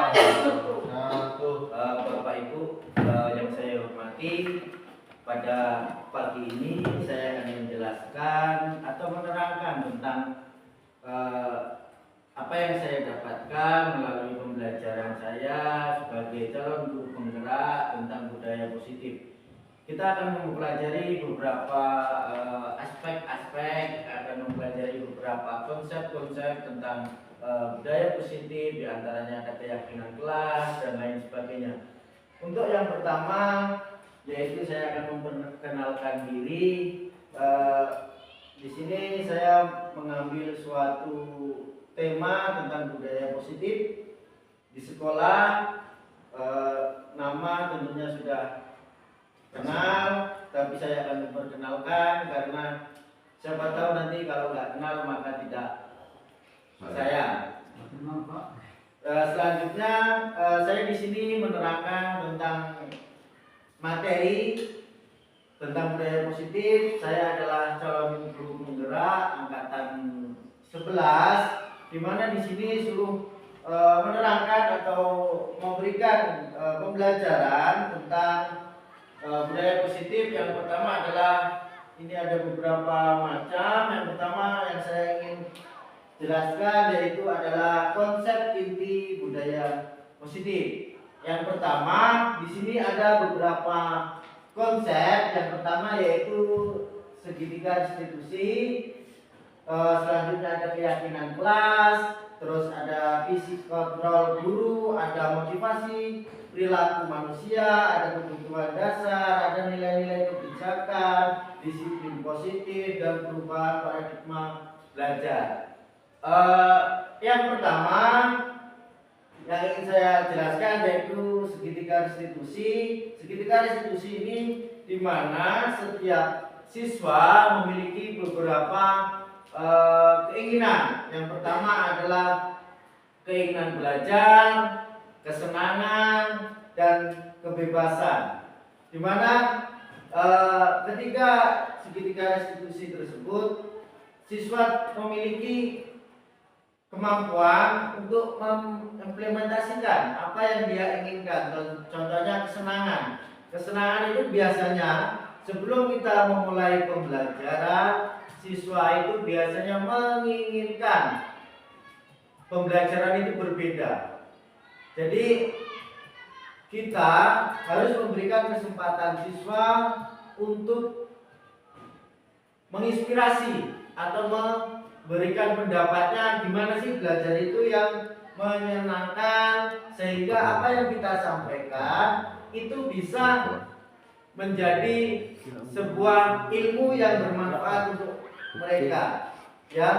warahmatullahi wabarakatuh. Bapak Ibu yang saya hormati, pada pagi ini saya akan menjelaskan atau menerangkan tentang apa yang saya dapatkan melalui pembelajaran saya sebagai calon guru penggerak tentang budaya positif. Kita akan mempelajari beberapa aspek-aspek, akan mempelajari beberapa konsep-konsep tentang budaya positif, diantaranya ada keyakinan kelas dan lain sebagainya. Untuk yang pertama, yaitu saya akan memperkenalkan diri. Di sini saya mengambil suatu tema tentang budaya positif di sekolah. Nama tentunya sudah kenal, tapi saya akan memperkenalkan karena siapa tahu nanti kalau nggak kenal maka tidak saya. Selanjutnya saya di sini menerangkan tentang materi tentang budaya positif. Saya adalah calon guru penggerak angkatan 11, di mana di sini suruh menerangkan atau memberikan pembelajaran tentang budaya positif. Yang pertama adalah ini ada beberapa macam. Yang pertama yang saya ingin jelaskan yaitu adalah konsep inti budaya positif. Yang pertama di sini ada beberapa konsep. Yang pertama yaitu segitiga institusi. Selanjutnya ada keyakinan kelas. Terus ada visi kontrol guru, ada motivasi perilaku manusia, ada kebutuhan dasar, ada nilai-nilai kebijakan, disiplin positif, dan perubahan paradigma belajar. Yang pertama yang ingin saya jelaskan yaitu segitiga restitusi. Segitiga restitusi ini di mana setiap siswa memiliki beberapa keinginan. Yang pertama adalah keinginan belajar, kesenangan, dan kebebasan. Di mana ketika segitiga restitusi tersebut, siswa memiliki kemampuan untuk mengimplementasikan apa yang dia inginkan. Contohnya kesenangan. Kesenangan itu biasanya sebelum kita memulai pembelajaran, siswa itu biasanya menginginkan pembelajaran itu berbeda. Jadi kita harus memberikan kesempatan siswa untuk menginspirasi atau memberikan pendapatnya gimana sih belajar itu yang menyenangkan, sehingga apa yang kita sampaikan itu bisa menjadi sebuah ilmu yang bermanfaat untuk mereka. Ya.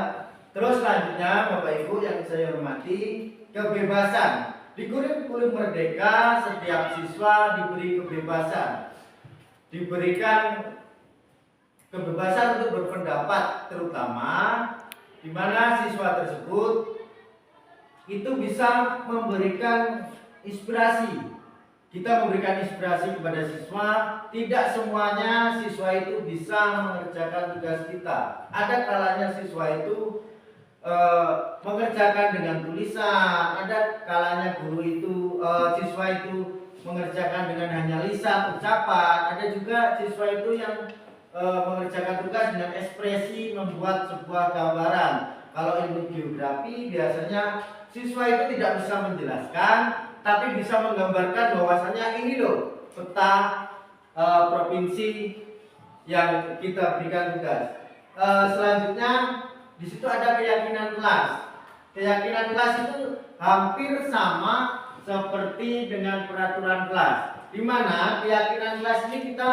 Terus selanjutnya Bapak Ibu yang saya hormati, kebebasan. Di kurikulum Merdeka setiap siswa diberi kebebasan. Diberikan kebebasan untuk berpendapat, terutama di mana siswa tersebut itu bisa memberikan inspirasi. Kita memberikan inspirasi kepada siswa. Tidak semuanya siswa itu bisa mengerjakan tugas kita. Ada kalanya siswa itu mengerjakan dengan tulisan. Ada kalanya guru itu siswa itu mengerjakan dengan hanya lisan, ucapan. Ada juga siswa itu yang mengerjakan tugas dengan ekspresi, membuat sebuah gambaran. Kalau ilmu geografi biasanya siswa itu tidak bisa menjelaskan, tapi bisa menggambarkan bahwasanya ini loh peta provinsi yang kita berikan tugas. Selanjutnya di situ ada keyakinan kelas. Keyakinan kelas itu hampir sama seperti dengan peraturan kelas, di mana keyakinan kelas ini kita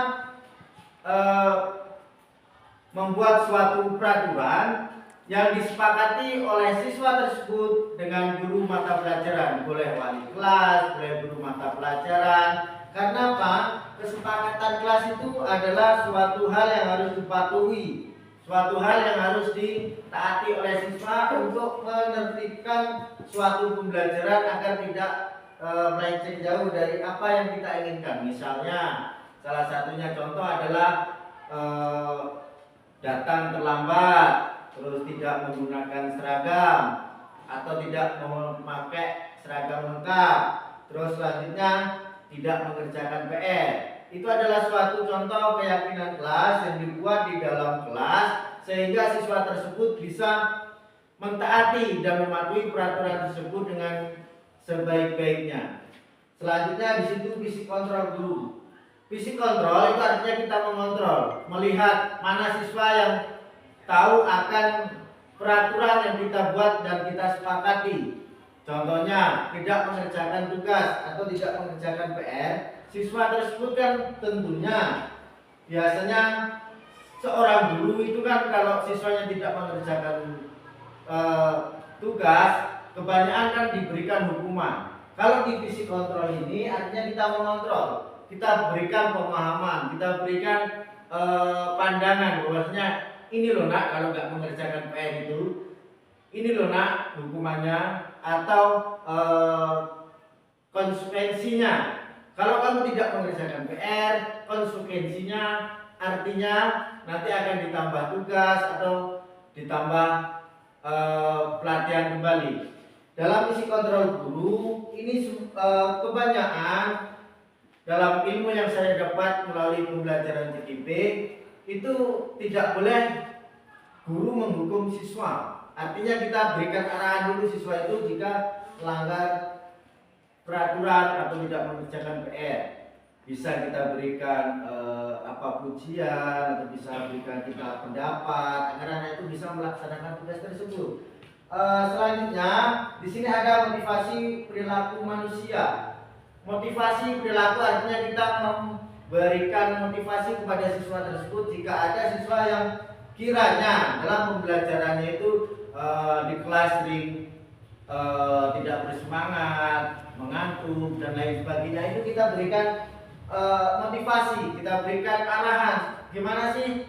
membuat suatu peraturan yang disepakati oleh siswa tersebut dengan guru mata pelajaran, boleh wali kelas, boleh guru mata pelajaran. Karena apa? Kesepakatan kelas itu adalah suatu hal yang harus dipatuhi, suatu hal yang harus ditaati oleh siswa untuk menertibkan suatu pembelajaran agar tidak melenceng jauh dari apa yang kita inginkan. Misalnya salah satunya contoh adalah datang terlambat, terus tidak menggunakan seragam, atau tidak memakai seragam lengkap. Terus selanjutnya tidak mengerjakan PR. Itu adalah suatu contoh keyakinan kelas yang dibuat di dalam kelas sehingga siswa tersebut bisa mentaati dan mematuhi peraturan tersebut dengan sebaik-baiknya. Selanjutnya di situ fisik kontrol guru. Fisik kontrol itu artinya kita mengontrol, melihat mana siswa yang tahu akan peraturan yang kita buat dan kita sepakati. Contohnya tidak mengerjakan tugas atau tidak mengerjakan PR. Siswa tersebut kan tentunya biasanya seorang guru itu kan kalau siswanya tidak mengerjakan tugas, kebanyakan kan diberikan hukuman. Kalau di fisik kontrol ini artinya kita mengontrol, kita berikan pemahaman, kita berikan pandangan bahwasanya ini loh nak, kalau nggak mengerjakan PR itu ini loh nak hukumannya atau konsekuensinya. Kalau kamu tidak mengerjakan PR, konsekuensinya artinya nanti akan ditambah tugas atau ditambah pelatihan kembali. Dalam isi kontrol guru ini kebanyakan dalam ilmu yang saya dapat melalui pembelajaran CKP itu tidak boleh guru menghukum siswa. Artinya kita berikan arahan dulu siswa itu jika melanggar peraturan atau tidak mengerjakan PR. Bisa kita berikan pujian atau bisa berikan kita pendapat agar anak itu bisa melaksanakan tugas tersebut. Selanjutnya di sini ada motivasi perilaku manusia. Motivasi perilaku artinya kita memberikan motivasi kepada siswa tersebut jika ada siswa yang kiranya dalam pembelajarannya itu di kelas sering tidak bersemangat, mengantuk dan lain sebagainya, itu kita berikan motivasi, kita berikan arahan gimana sih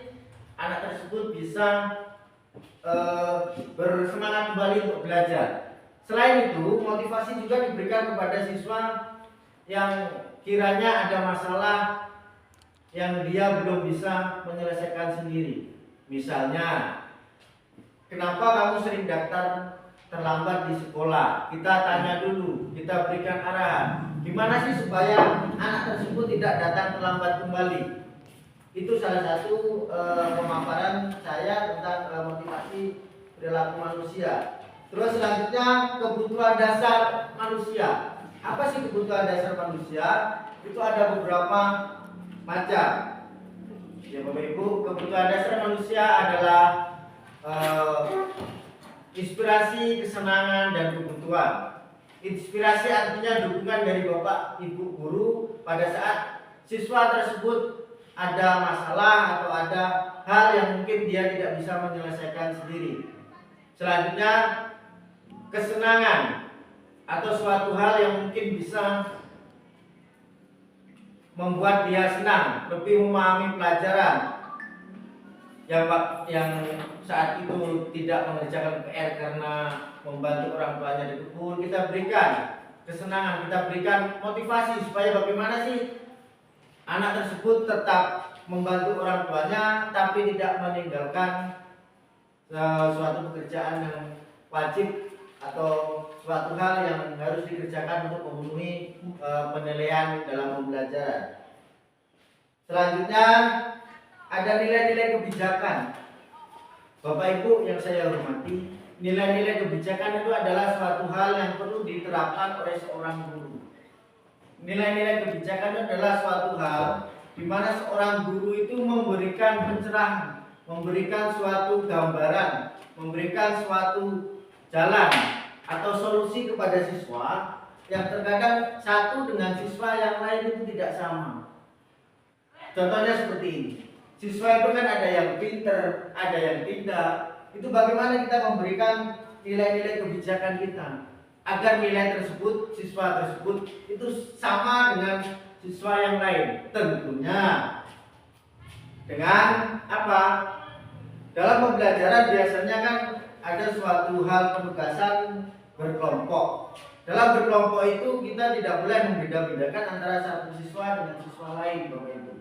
anak tersebut bisa bersemangat kembali untuk belajar. Selain itu, motivasi juga diberikan kepada siswa yang kiranya ada masalah yang dia belum bisa menyelesaikan sendiri. Misalnya, kenapa kamu sering daftar terlambat di sekolah? Kita tanya dulu, kita berikan arahan. Gimana sih supaya anak tersebut tidak datang terlambat kembali? Itu salah satu pemaparan saya tentang motivasi perilaku manusia. Terus selanjutnya kebutuhan dasar manusia. Apa sih kebutuhan dasar manusia? Itu ada beberapa macam. Ya Bapak Ibu, kebutuhan dasar manusia adalah inspirasi, kesenangan, dan kebutuhan. Inspirasi artinya dukungan dari Bapak Ibu guru pada saat siswa tersebut ada masalah atau ada hal yang mungkin dia tidak bisa menyelesaikan sendiri. Selanjutnya kesenangan atau suatu hal yang mungkin bisa membuat dia senang, lebih memahami pelajaran. Yang saat itu tidak mengerjakan PR karena membantu orang tuanya di kebun, kita berikan kesenangan, kita berikan motivasi supaya bagaimana sih anak tersebut tetap membantu orang tuanya tapi tidak meninggalkan suatu pekerjaan yang wajib atau suatu hal yang harus dikerjakan untuk memenuhi penilaian dalam pembelajaran. Selanjutnya ada nilai-nilai kebijakan. Bapak Ibu yang saya hormati, nilai-nilai kebijakan itu adalah suatu hal yang perlu diterapkan oleh seorang guru. Nilai-nilai kebijakan adalah suatu hal di mana seorang guru itu memberikan pencerahan, memberikan suatu gambaran, memberikan suatu jalan atau solusi kepada siswa yang terkadang satu dengan siswa yang lain itu tidak sama. Contohnya seperti ini. Siswa itu kan ada yang pinter, ada yang tidak. Itu bagaimana kita memberikan nilai-nilai kebijakan kita agar nilai tersebut, siswa tersebut itu sama dengan siswa yang lain. Tentunya dengan apa? Dalam pembelajaran biasanya kan ada suatu hal penugasan berkelompok. Dalam berkelompok itu kita tidak boleh membeda-bedakan antara satu siswa dengan siswa lain, Bapak Ibu.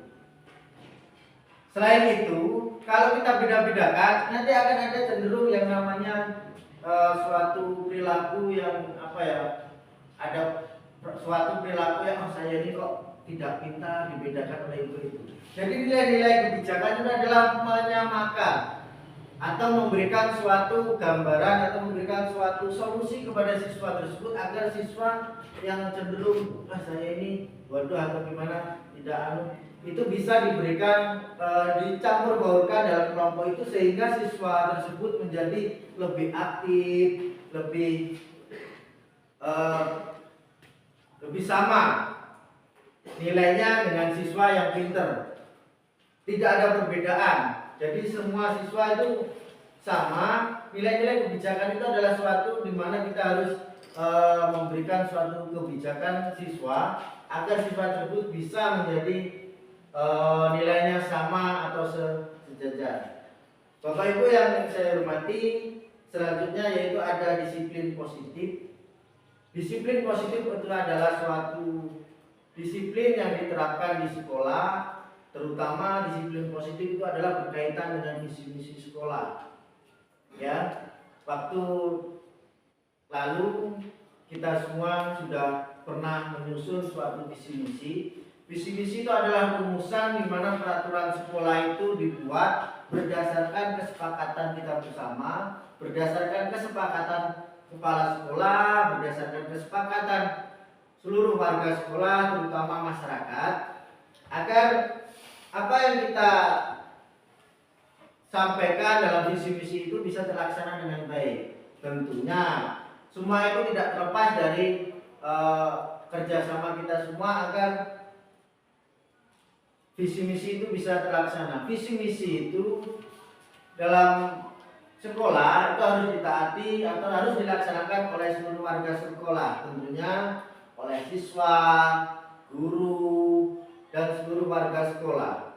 Selain itu, kalau kita beda-bedakan, nanti akan ada cenderung yang namanya suatu perilaku yang ada suatu perilaku yang saya ini kok tidak pintar, dibedakan oleh itu. Jadi nilai-nilai kebijakan itu adalah menyamakan atau memberikan suatu gambaran atau memberikan suatu solusi kepada siswa tersebut agar siswa yang cenderung saya ini waduh atau gimana tidak itu bisa diberikan dicampur baurkan dalam kelompok itu sehingga siswa tersebut menjadi lebih aktif, lebih sama nilainya dengan siswa yang pinter. Tidak ada perbedaan. Jadi semua siswa itu sama. Nilai-nilai kebijakan itu adalah suatu di mana kita harus memberikan suatu kebijakan siswa agar siswa tersebut bisa menjadi nilainya sama atau sejajar. Bapak Ibu yang saya hormati, selanjutnya yaitu ada disiplin positif. Disiplin positif itu adalah suatu disiplin yang diterapkan di sekolah, terutama disiplin positif itu adalah berkaitan dengan visi-misi sekolah. Ya, waktu lalu kita semua sudah pernah menyusun suatu visi-misi. Visi-misi itu adalah rumusan di mana peraturan sekolah itu dibuat berdasarkan kesepakatan kita bersama, berdasarkan kesepakatan kepala sekolah, berdasarkan kesepakatan seluruh warga sekolah, terutama masyarakat, agar apa yang kita sampaikan dalam visi-misi itu bisa terlaksana dengan baik. Tentunya semua itu tidak terlepas dari kerjasama kita semua agar visi misi itu bisa terlaksana. Visi misi itu dalam sekolah itu harus ditaati atau harus dilaksanakan oleh seluruh warga sekolah, tentunya oleh siswa, guru, dan seluruh warga sekolah.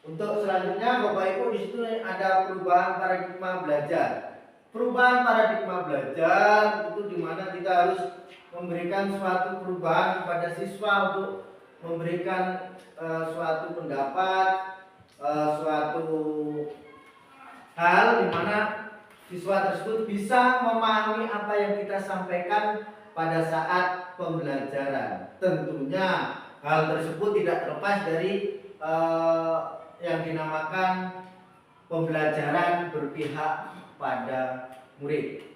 Untuk selanjutnya Bapak Ibu di situ ada perubahan paradigma belajar. Perubahan paradigma belajar itu dimana kita harus memberikan suatu perubahan kepada siswa untuk memberikan suatu pendapat, suatu hal di mana siswa tersebut bisa memahami apa yang kita sampaikan pada saat pembelajaran. Tentunya hal tersebut tidak terlepas dari yang dinamakan pembelajaran berpihak pada murid.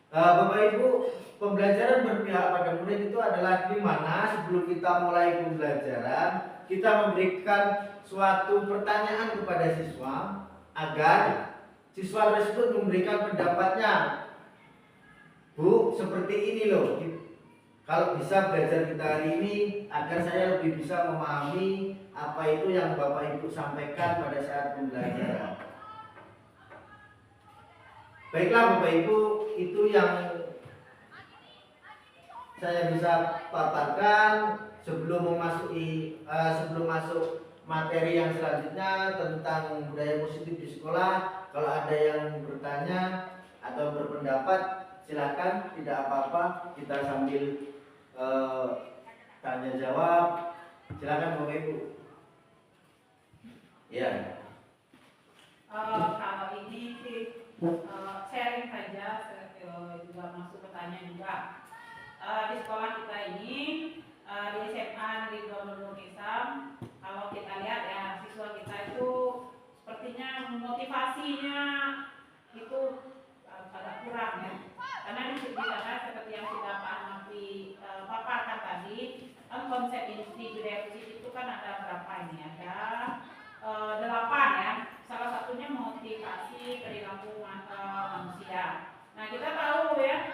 Bapak Ibu, pembelajaran berpihak pada murid itu adalah di mana sebelum kita mulai pembelajaran, kita memberikan suatu pertanyaan kepada siswa agar siswa tersebut memberikan pendapatnya. Bu, seperti ini loh. Kalau bisa belajar kita hari ini agar saya lebih bisa memahami apa itu yang Bapak Ibu sampaikan pada saat pembelajaran. Baiklah Bapak Ibu, itu yang saya bisa paparkan sebelum masuk materi yang selanjutnya tentang budaya positif di sekolah. Kalau ada yang bertanya atau berpendapat, silakan, tidak apa-apa, kita sambil tanya jawab. Silakan Bapak Ibu. Ya. Kalau ini sih sharing saja, juga masuk pertanyaan juga. Di sekolah kita ini di SMA Negeri 2 Nurul Islam, kalau kita lihat ya siswa kita itu sepertinya motivasinya itu agak kurang ya, karena di sana seperti yang sudah Pak Hanafi paparkan tadi, kan konsep inti budaya positif itu kan ada berapa ini, ada 8 ya. Salah satunya motivasi perilaku manusia. Nah kita tahu ya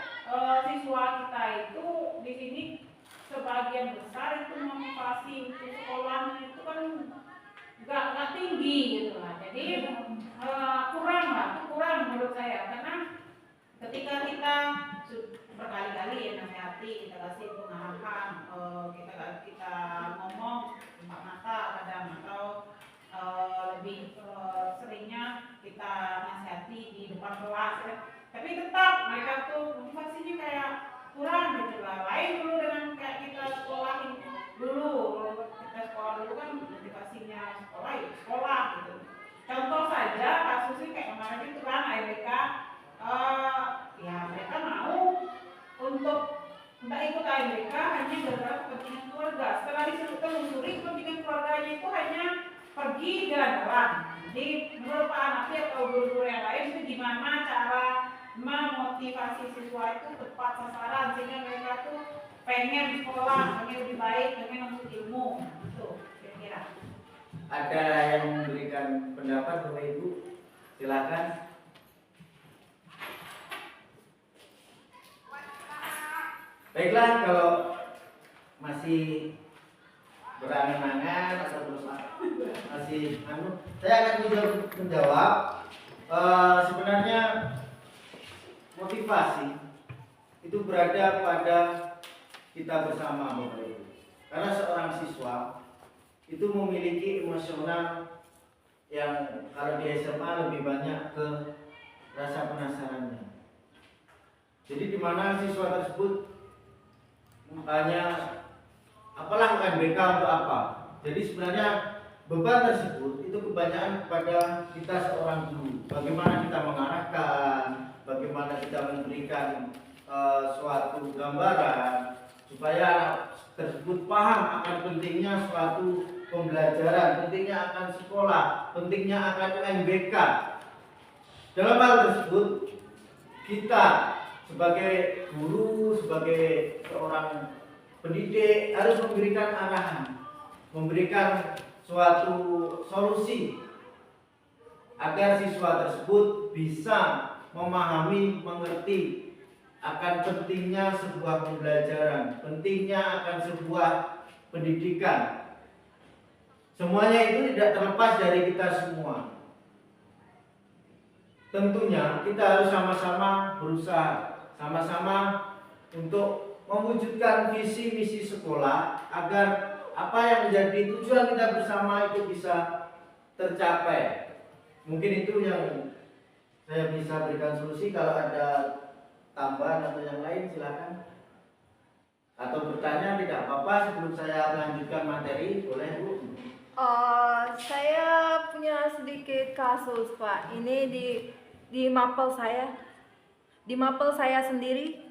siswa kita itu di sini sebagian besar itu motivasi untuk sekolahnya itu kan nggak tinggi gitu lah. Jadi kurang menurut saya, karena ketika kita berkali-kali ya nasihati, kita kasih pengarahan, kita ngomong empat mata kadang atau lebih seringnya kita nasihati di depan kelas ya. Tapi tetap mereka tuh motivasinya kayak kurang gitu lah. Lain dulu dengan kayak kita sekolahin dulu. Kita sekolah dulu kan motivasinya sekolah ya sekolah gitu. Contoh saja kasusnya kayak kemarin itu kan AMBK, ya mereka mau untuk UTBK hanya gara-gara kepentingan keluarga. Setelah ditelusuri kepentingan keluarganya itu hanya pergi jalan-jalan. Jadi menurut Pak Hanafi atau guru-guru yang lain itu gimana cara memotivasi siswa itu tepat sasaran sehingga mereka tuh pengen sekolah, pengen lebih baik, pengen menuntut ilmu, gitu kira-kira. Ada yang memberikan pendapat Bapak Ibu? Silakan. Baiklah, kalau masih berangan-angan atau terus masih saya akan menjawab. Sebenarnya motivasi itu berada pada kita bersama Bapak Ibu. Karena seorang siswa itu memiliki emosional yang kalau di SMA lebih banyak ke rasa penasarannya. Jadi di mana siswa tersebut hanya apalah UTBK untuk apa. Jadi sebenarnya beban tersebut itu kebanyakan kepada kita seorang guru. Bagaimana kita mengarahkan, bagaimana kita memberikan suatu gambaran supaya tersebut paham akan pentingnya suatu pembelajaran, pentingnya akan sekolah, pentingnya akan UTBK. Dalam hal tersebut kita sebagai guru, sebagai seorang pendidik harus memberikan arahan, memberikan suatu solusi agar siswa tersebut bisa memahami, mengerti akan pentingnya sebuah pembelajaran, pentingnya akan sebuah pendidikan. Semuanya itu tidak terlepas dari kita semua. Tentunya kita harus sama-sama berusaha, sama-sama untuk mewujudkan visi misi sekolah agar apa yang menjadi tujuan kita bersama itu bisa tercapai. Mungkin itu yang saya bisa berikan solusi. Kalau ada tambahan atau yang lain silakan. Atau bertanya tidak apa-apa sebelum saya melanjutkan materi, boleh Bu? Saya punya sedikit kasus Pak. Ini di mapel saya. Di mapel saya sendiri.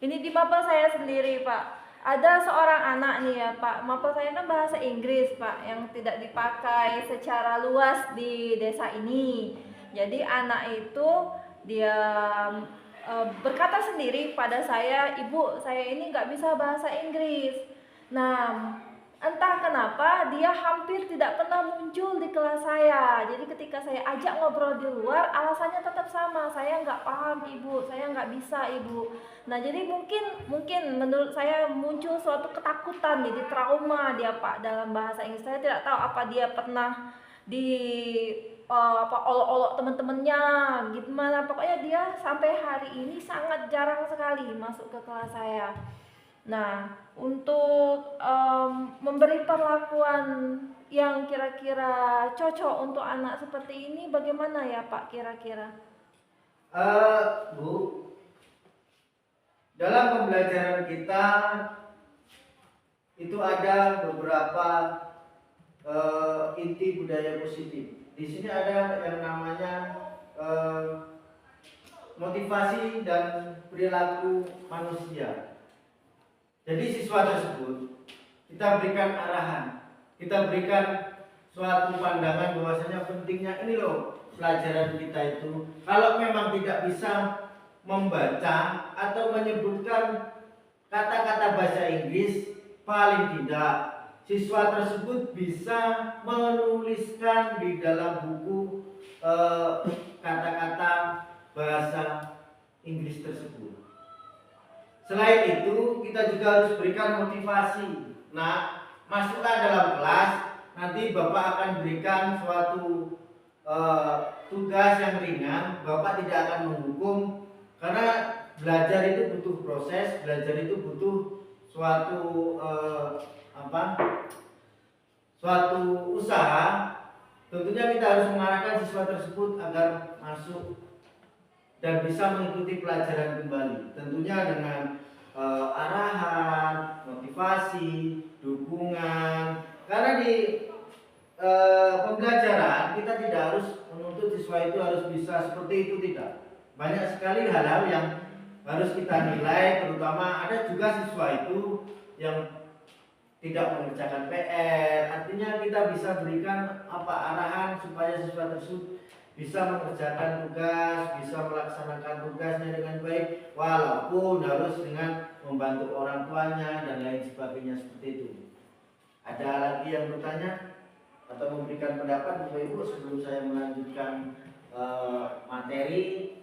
Ini di mapel saya sendiri Pak. Ada seorang anak nih ya Pak. Mapel saya kan bahasa Inggris Pak, yang tidak dipakai secara luas di desa ini. Jadi anak itu dia berkata sendiri pada saya, "Ibu, saya ini nggak bisa bahasa Inggris." Nah, entah kenapa dia hampir tidak pernah muncul di kelas saya. Jadi ketika saya ajak ngobrol di luar, alasannya tetap sama, "Saya nggak paham Ibu, saya nggak bisa Ibu." Nah, jadi mungkin menurut saya muncul suatu ketakutan, jadi trauma dia Pak dalam bahasa Inggris. Saya tidak tahu apa dia pernah di olok-olok teman-temannya gimana. Pokoknya dia sampai hari ini sangat jarang sekali masuk ke kelas saya. Nah, untuk memberi perlakuan yang kira-kira cocok untuk anak seperti ini bagaimana ya Pak kira-kira? Bu, dalam pembelajaran kita itu ada beberapa inti budaya positif. Di sini ada yang namanya motivasi dan perilaku manusia. Jadi siswa tersebut kita berikan arahan, kita berikan suatu pandangan bahwasanya pentingnya ini loh pelajaran kita itu. Kalau memang tidak bisa membaca atau menyebutkan kata-kata bahasa Inggris, paling tidak siswa tersebut bisa menuliskan di dalam buku kata-kata bahasa Inggris tersebut. Selain itu, kita juga harus berikan motivasi. Nah, masuklah dalam kelas, nanti Bapak akan berikan suatu tugas yang ringan. Bapak tidak akan menghukum, karena belajar itu butuh proses, belajar itu butuh suatu suatu usaha. Tentunya kita harus mengarahkan siswa tersebut agar masuk dan bisa mengikuti pelajaran kembali. Tentunya dengan arahan, motivasi, dukungan. Karena di pembelajaran kita tidak harus menuntut siswa itu harus bisa seperti itu, tidak. Banyak sekali hal-hal yang harus kita nilai, terutama ada juga siswa itu yang tidak mengerjakan PR. Artinya kita bisa berikan apa arahan supaya siswa tersebut bisa mengerjakan tugas, bisa melaksanakan tugasnya dengan baik, walaupun harus dengan membantu orang tuanya dan lain sebagainya seperti itu. Ada lagi yang bertanya atau memberikan pendapat Bapak Ibu sebelum saya melanjutkan materi?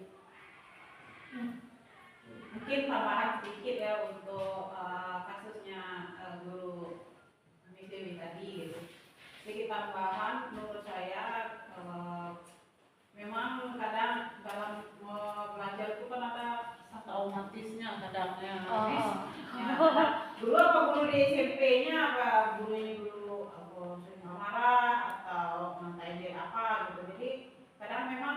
Mungkin tambahan sedikit ya untuk kasusnya guru Dewi tadi gitu. Sedikit tambahan menurut saya memang kadang dalam belajar itu kan ada otomatisnya kadangnya. Dulu apa guru di SMP-nya apa gurunya dulu sering marah atau mantai dia apa gitu. Jadi kadang memang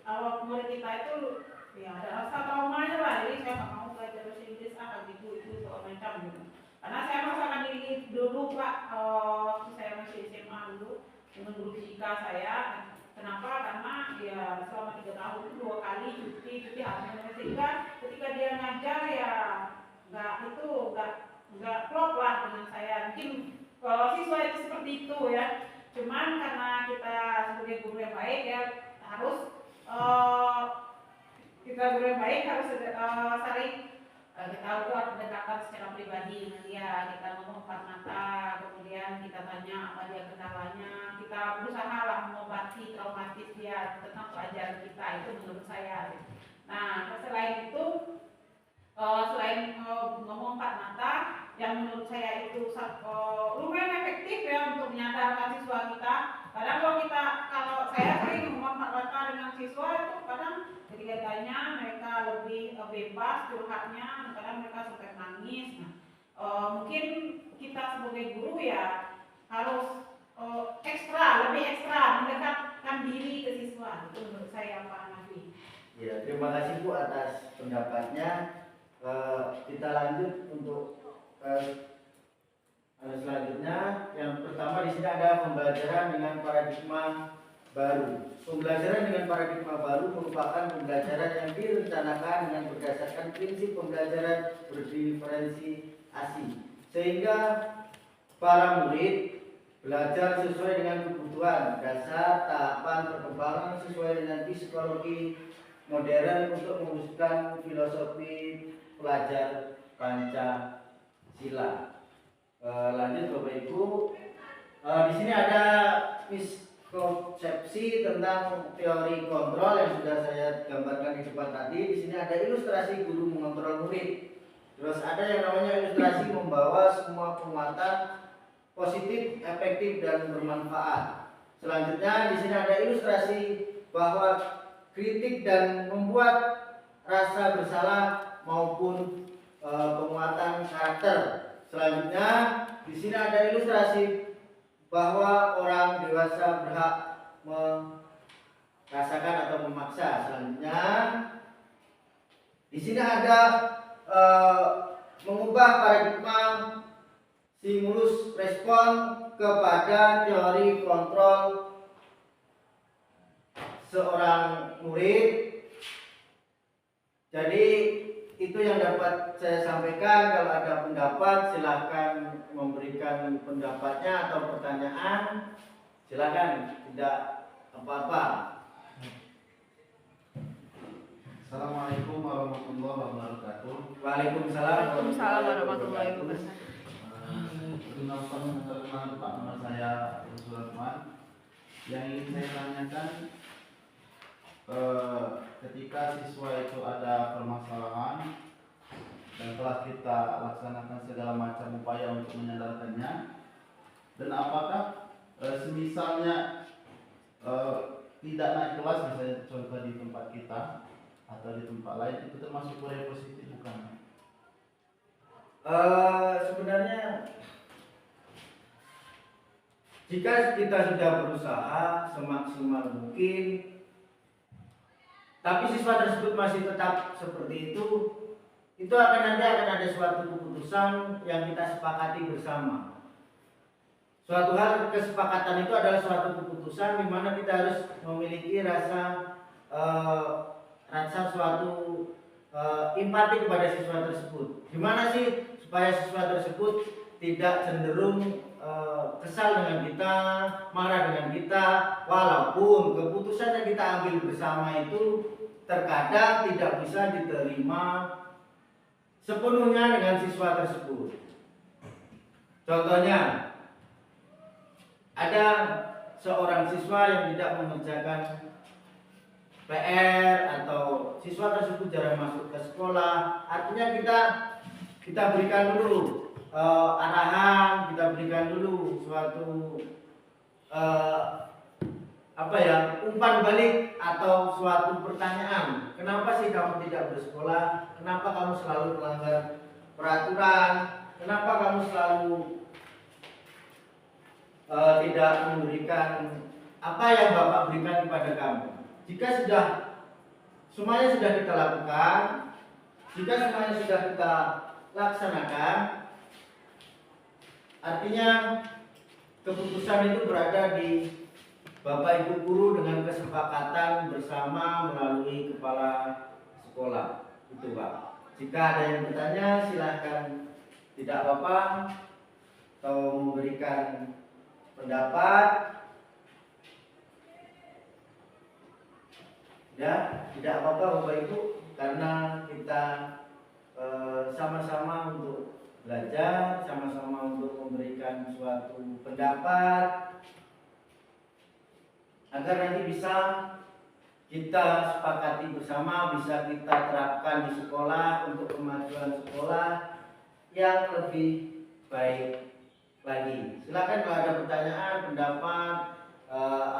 awal murid kita itu ya ada rasa traumanya lah. Jadi saya nggak mau belajar bahasa Inggris gitu itu soal macam gitu. Karena saya merasakan diri dulu Pak, waktu saya masih SMA dulu dengan guru fisika saya. Kenapa? Karena ya selama 3 tahun itu 2 kali cuti hamil, sehingga ketika dia ngajar ya nggak klop lah dengan saya. Mungkin siswa itu seperti itu ya. Cuman karena kita sebagai guru yang baik ya harus kita guru yang baik harus saling kita buat pendekatan secara pribadi dengan dia, kita ngomong empat mata, kemudian kita tanya apa dia kendalanya, kita berusaha lah mengobati traumatis dia tentang pelajaran kita, itu menurut saya. Nah selain itu selain ngomong empat mata yang menurut saya itu lumayan efektif ya untuk menyadarkan siswa kita. Kadang kalau saya sering ngomong empat mata dengan siswa itu kadang ketika tanya mereka lebih bebas curhatnya, kadang mereka sampai nangis. Mungkin kita sebagai guru ya harus lebih ekstra mendekatkan diri ke siswa, itu menurut saya Pak Nafi. Ya, terima kasih Bu atas pendapatnya. Kita lanjut untuk selanjutnya. Yang pertama di sini ada pembelajaran dengan paradigma baru. Pembelajaran dengan paradigma baru merupakan pembelajaran yang direncanakan dengan berdasarkan prinsip pembelajaran berdiferensiasi, sehingga para murid belajar sesuai dengan kebutuhan dasar tahapan perkembangan sesuai dengan psikologi modern untuk mewujudkan filosofi pelajar Pancasila. Lanjut Bapak Ibu, di sini ada miskonsepsi tentang teori kontrol yang sudah saya gambarkan di depan tadi. Di sini ada ilustrasi guru mengontrol murid. Terus ada yang namanya ilustrasi membawa semua penguatan positif, efektif dan bermanfaat. Selanjutnya di sini ada ilustrasi bahwa kritik dan membuat rasa bersalah maupun penguatan karakter. Selanjutnya di sini ada ilustrasi bahwa orang dewasa berhak merasakan atau memaksa. Selanjutnya di sini ada mengubah paradigma stimulus respon kepada teori kontrol seorang murid. Jadi itu yang dapat saya sampaikan. Kalau ada pendapat silahkan memberikan pendapatnya atau pertanyaan, silakan, tidak apa-apa. Assalamualaikum warahmatullahi wabarakatuh. Waalaikumsalam warahmatullahi wabarakatuh. Perkenalkan Pak, nama saya Sulaiman. Yang ingin saya tanyakan, ketika siswa itu ada permasalahan dan telah kita laksanakan segala macam upaya untuk menyadarkannya, dan apakah semisalnya tidak naik kelas, misalnya contoh di tempat kita atau di tempat lain, itu termasuk budaya positif bukan? Sebenarnya jika kita sudah berusaha semaksimal mungkin, tapi siswa tersebut masih tetap seperti itu akan ada suatu keputusan yang kita sepakati bersama. Suatu hal kesepakatan itu adalah suatu keputusan di mana kita harus memiliki rasa suatu empati kepada siswa tersebut. Gimana sih supaya siswa tersebut tidak cenderung kesal dengan kita, marah dengan kita, walaupun keputusan yang kita ambil bersama itu terkadang tidak bisa diterima sepenuhnya dengan siswa tersebut. Contohnya, ada seorang siswa yang tidak mengerjakan PR atau siswa tersebut jarang masuk ke sekolah. Artinya kita berikan dulu arahan, kita berikan dulu suatu umpan balik atau suatu pertanyaan. Kenapa sih kamu tidak bersekolah? Kenapa kamu selalu melanggar peraturan? Kenapa kamu selalu tidak memberikan apa yang Bapak berikan kepada kamu? Jika semuanya sudah kita lakukan, jika semuanya sudah kita laksanakan, artinya keputusan itu berada di Bapak Ibu guru dengan kesepakatan bersama melalui kepala sekolah. Itu Pak. Jika ada yang bertanya silahkan, tidak apa-apa, atau memberikan pendapat. Ya, tidak apa-apa Bapak Ibu, karena kita sama-sama untuk belajar, sama-sama untuk memberikan suatu pendapat agar nanti bisa kita sepakati bersama, bisa kita terapkan di sekolah untuk kemajuan sekolah yang lebih baik lagi. Silakan kalau ada pertanyaan, pendapat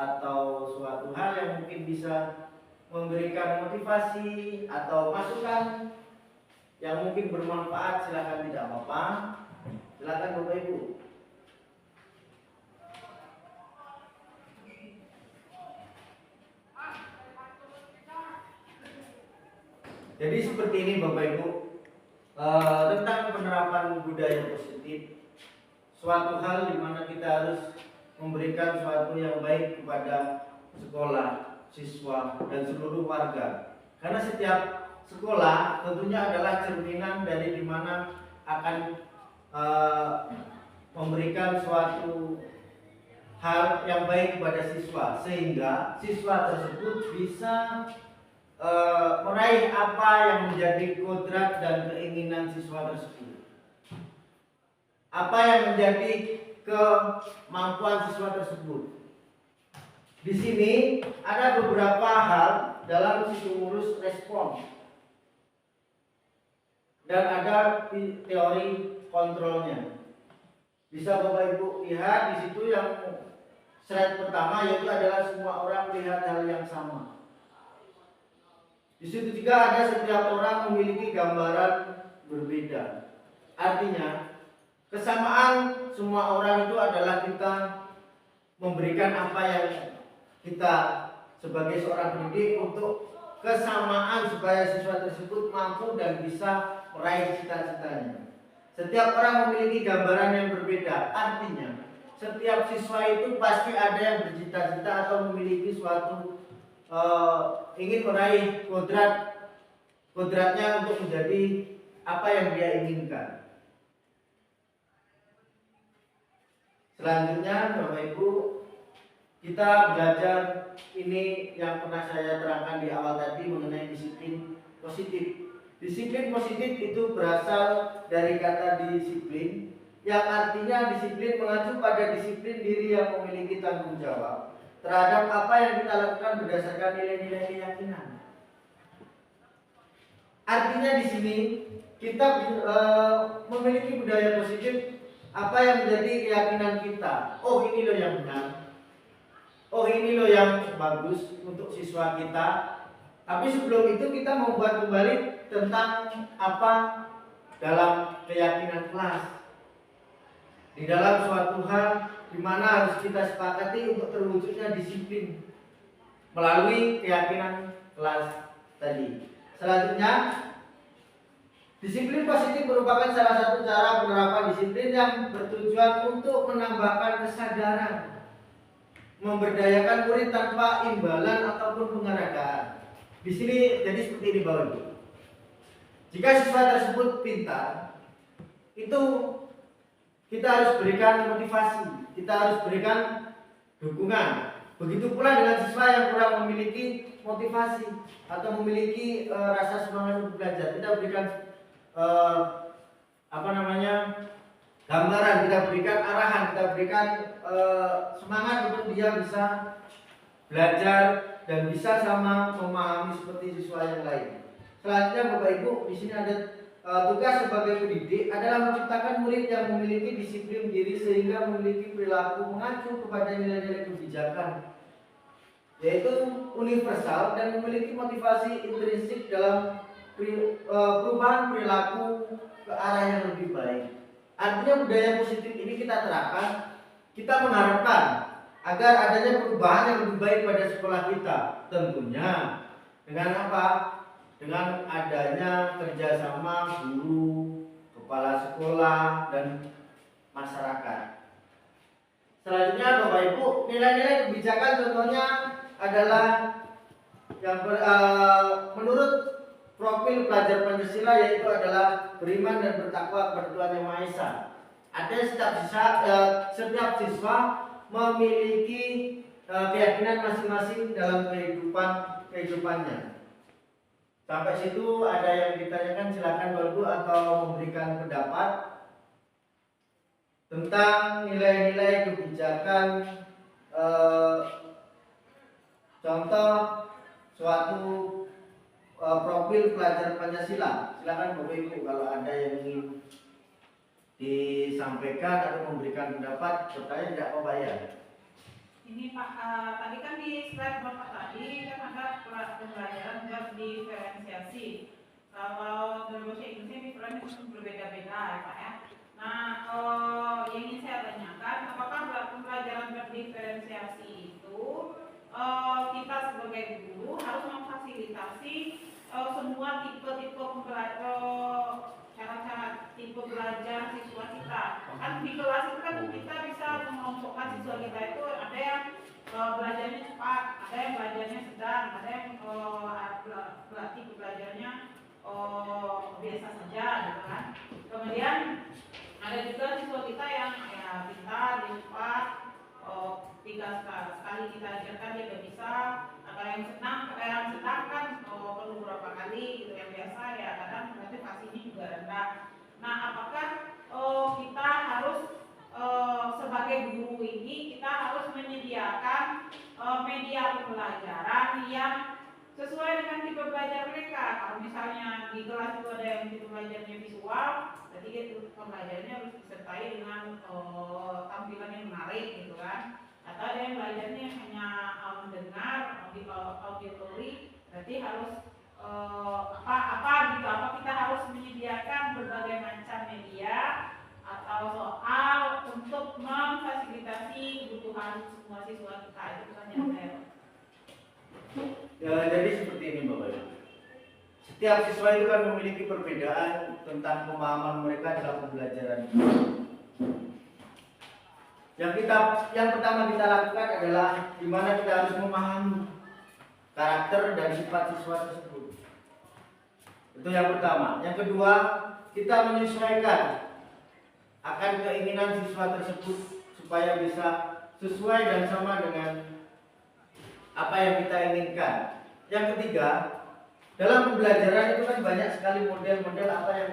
atau suatu hal yang mungkin bisa memberikan motivasi atau masukan yang mungkin bermanfaat, silakan, tidak apa-apa. Silakan Bapak Ibu. Jadi seperti ini Bapak Ibu, tentang penerapan budaya positif, suatu hal di mana kita harus memberikan suatu yang baik kepada sekolah, siswa, dan seluruh warga. Karena setiap sekolah tentunya adalah cerminan dari di mana akan memberikan suatu hal yang baik kepada siswa, sehingga siswa tersebut bisa meraih apa yang menjadi kodrat dan keinginan siswa tersebut, apa yang menjadi kemampuan siswa tersebut. Di sini ada beberapa hal dalam stimulus respon dan ada teori kontrolnya. Bisa Bapak Ibu lihat di situ yang slide pertama, yaitu adalah semua orang melihat hal yang sama. Di situ juga ada setiap orang memiliki gambaran berbeda. Artinya kesamaan semua orang itu adalah kita memberikan apa yang kita sebagai seorang pendidik untuk kesamaan supaya siswa tersebut mampu dan bisa meraih cita-citanya. Setiap orang memiliki gambaran yang berbeda. Artinya setiap siswa itu pasti ada yang bercita-cita atau memiliki suatu ingin meraih kodratnya untuk menjadi apa yang dia inginkan. Selanjutnya Bapak Ibu, kita belajar ini yang pernah saya terangkan di awal tadi mengenai disiplin positif. Disiplin positif itu berasal dari kata disiplin, yang artinya disiplin mengacu pada disiplin diri yang memiliki tanggung jawab terhadap apa yang kita lakukan berdasarkan nilai-nilai keyakinan. Artinya di sini kita memiliki budaya positif, apa yang menjadi keyakinan kita. Oh, ini loh yang benar. Oh, ini loh yang bagus untuk siswa kita. Tapi sebelum itu kita membuat kembali tentang apa dalam keyakinan kelas. Di dalam suatu hal di mana harus kita sepakati untuk terwujudnya disiplin melalui keyakinan kelas tadi. Selanjutnya, disiplin positif merupakan salah satu cara penerapan disiplin yang bertujuan untuk menambahkan kesadaran, memberdayakan murid tanpa imbalan ataupun penghargaan. Di sini jadi seperti ini Bapak Ibu. Jika siswa tersebut pintar, itu kita harus berikan motivasi, kita harus berikan dukungan. Begitu pula dengan siswa yang kurang memiliki motivasi atau memiliki rasa semangat untuk belajar, kita berikan gambaran, kita berikan arahan, kita berikan semangat untuk dia bisa belajar dan bisa sama memahami seperti siswa yang lain. Selanjutnya Bapak Ibu, di sini ada tugas sebagai pendidik adalah menciptakan murid yang memiliki disiplin diri sehingga memiliki perilaku mengacu kepada nilai-nilai kebijakan, yaitu universal dan memiliki motivasi intrinsik dalam perubahan perilaku ke arah yang lebih baik. Artinya budaya positif ini kita terapkan, kita mengharapkan agar adanya perubahan yang lebih baik pada sekolah kita. Tentunya dengan apa? Dengan adanya kerjasama guru, kepala sekolah, dan masyarakat. Selanjutnya Bapak Ibu, nilai-nilai kebijakan contohnya adalah yang menurut profil pelajar Pancasila, yaitu adalah beriman dan bertakwa kepada Tuhan Yang Maha Esa. Artinya setiap siswa memiliki keyakinan masing-masing dalam kehidupannya. Sampai situ ada yang ditanyakan, silakan Bapak Ibu atau memberikan pendapat tentang nilai-nilai kebijakan, contoh suatu profil pelajar Pancasila. Silakan Bapak Ibu kalau ada yang ingin disampaikan atau memberikan pendapat, bertanya tidak apa-apa ya. Ini Pak, tadi kan di slide Bapak tadi kan ada pembelajaran berdiferensiasi. Kalau dalam bahasa Inggrisnya diferensiasi berbeda-beda ya Pak ya. Nah, yang ingin saya tanyakan, apakah pembelajaran berdiferensiasi itu kita sebagai guru harus memfasilitasi semua tipe-tipe cara-cara tipe belajar siswa kita. Kan di kelas itu kan kita bisa mengelompokkan siswa kita itu ada yang belajarnya cepat, ada yang belajarnya sedang, ada yang tipe belajarnya biasa saja gitu kan. Kemudian ada juga siswa kita yang ya pintar, dia cepat, 3 kali kita ajarkan dia udah bisa. Ada yang sedang kan perlu beberapa kali gitu. Yang biasa ya kadang motivasinya juga rendah. Nah, apakah kita harus sebagai guru ini kita harus menyediakan media pembelajaran yang sesuai dengan tipe belajar mereka? Kalau misalnya di kelas itu ada yang tipe belajarnya visual, berarti pembelajarannya harus disertai dengan tampilan yang menarik gitu kan. Atau ada yang belajarnya hanya mendengar auditory, berarti harus apa kita harus menyediakan berbagai macam media atau soal untuk memfasilitasi kebutuhan semua siswa kita. Itu pertanyaan saya. Ya, jadi seperti ini Bapak Ibu. Setiap siswa itu kan memiliki perbedaan tentang pemahaman mereka dalam pembelajaran. Yang pertama kita lakukan adalah di mana kita harus memahami karakter dan sifat siswa tersebut. Itu yang pertama. Yang kedua, kita menyesuaikan akan keinginan siswa tersebut supaya bisa sesuai dan sama dengan apa yang kita inginkan. Yang ketiga, dalam pembelajaran itu kan banyak sekali model-model apa yang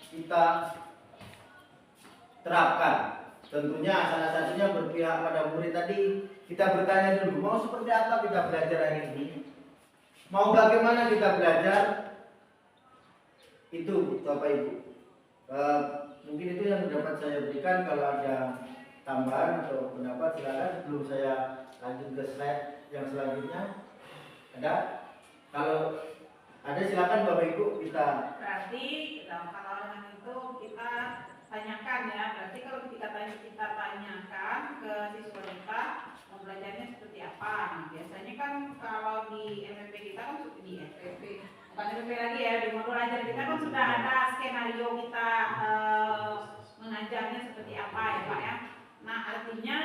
kita terapkan. Tentunya salah satunya berpihak pada murid tadi. Kita bertanya dulu, mau seperti apa kita belajar hari ini? Mau bagaimana kita belajar? Itu Bapak Ibu. Mungkin itu yang dapat saya berikan. Kalau ada tambahan atau pendapat silakan sebelum saya lanjut ke slide yang selanjutnya. Ada? Kalau ada silakan Bapak Ibu kita. Berarti kalau dengan itu kita tanyakan ya. Berarti kalau kita tanyakan ke siswa kita mau belajarnya seperti apa. Nah, biasanya kan kalau di MPP kita kan di MPP bukan MPP lagi ya, di modul ajar kita kan sudah ada skenario kita mengajarnya seperti apa ya Pak ya. Nah, artinya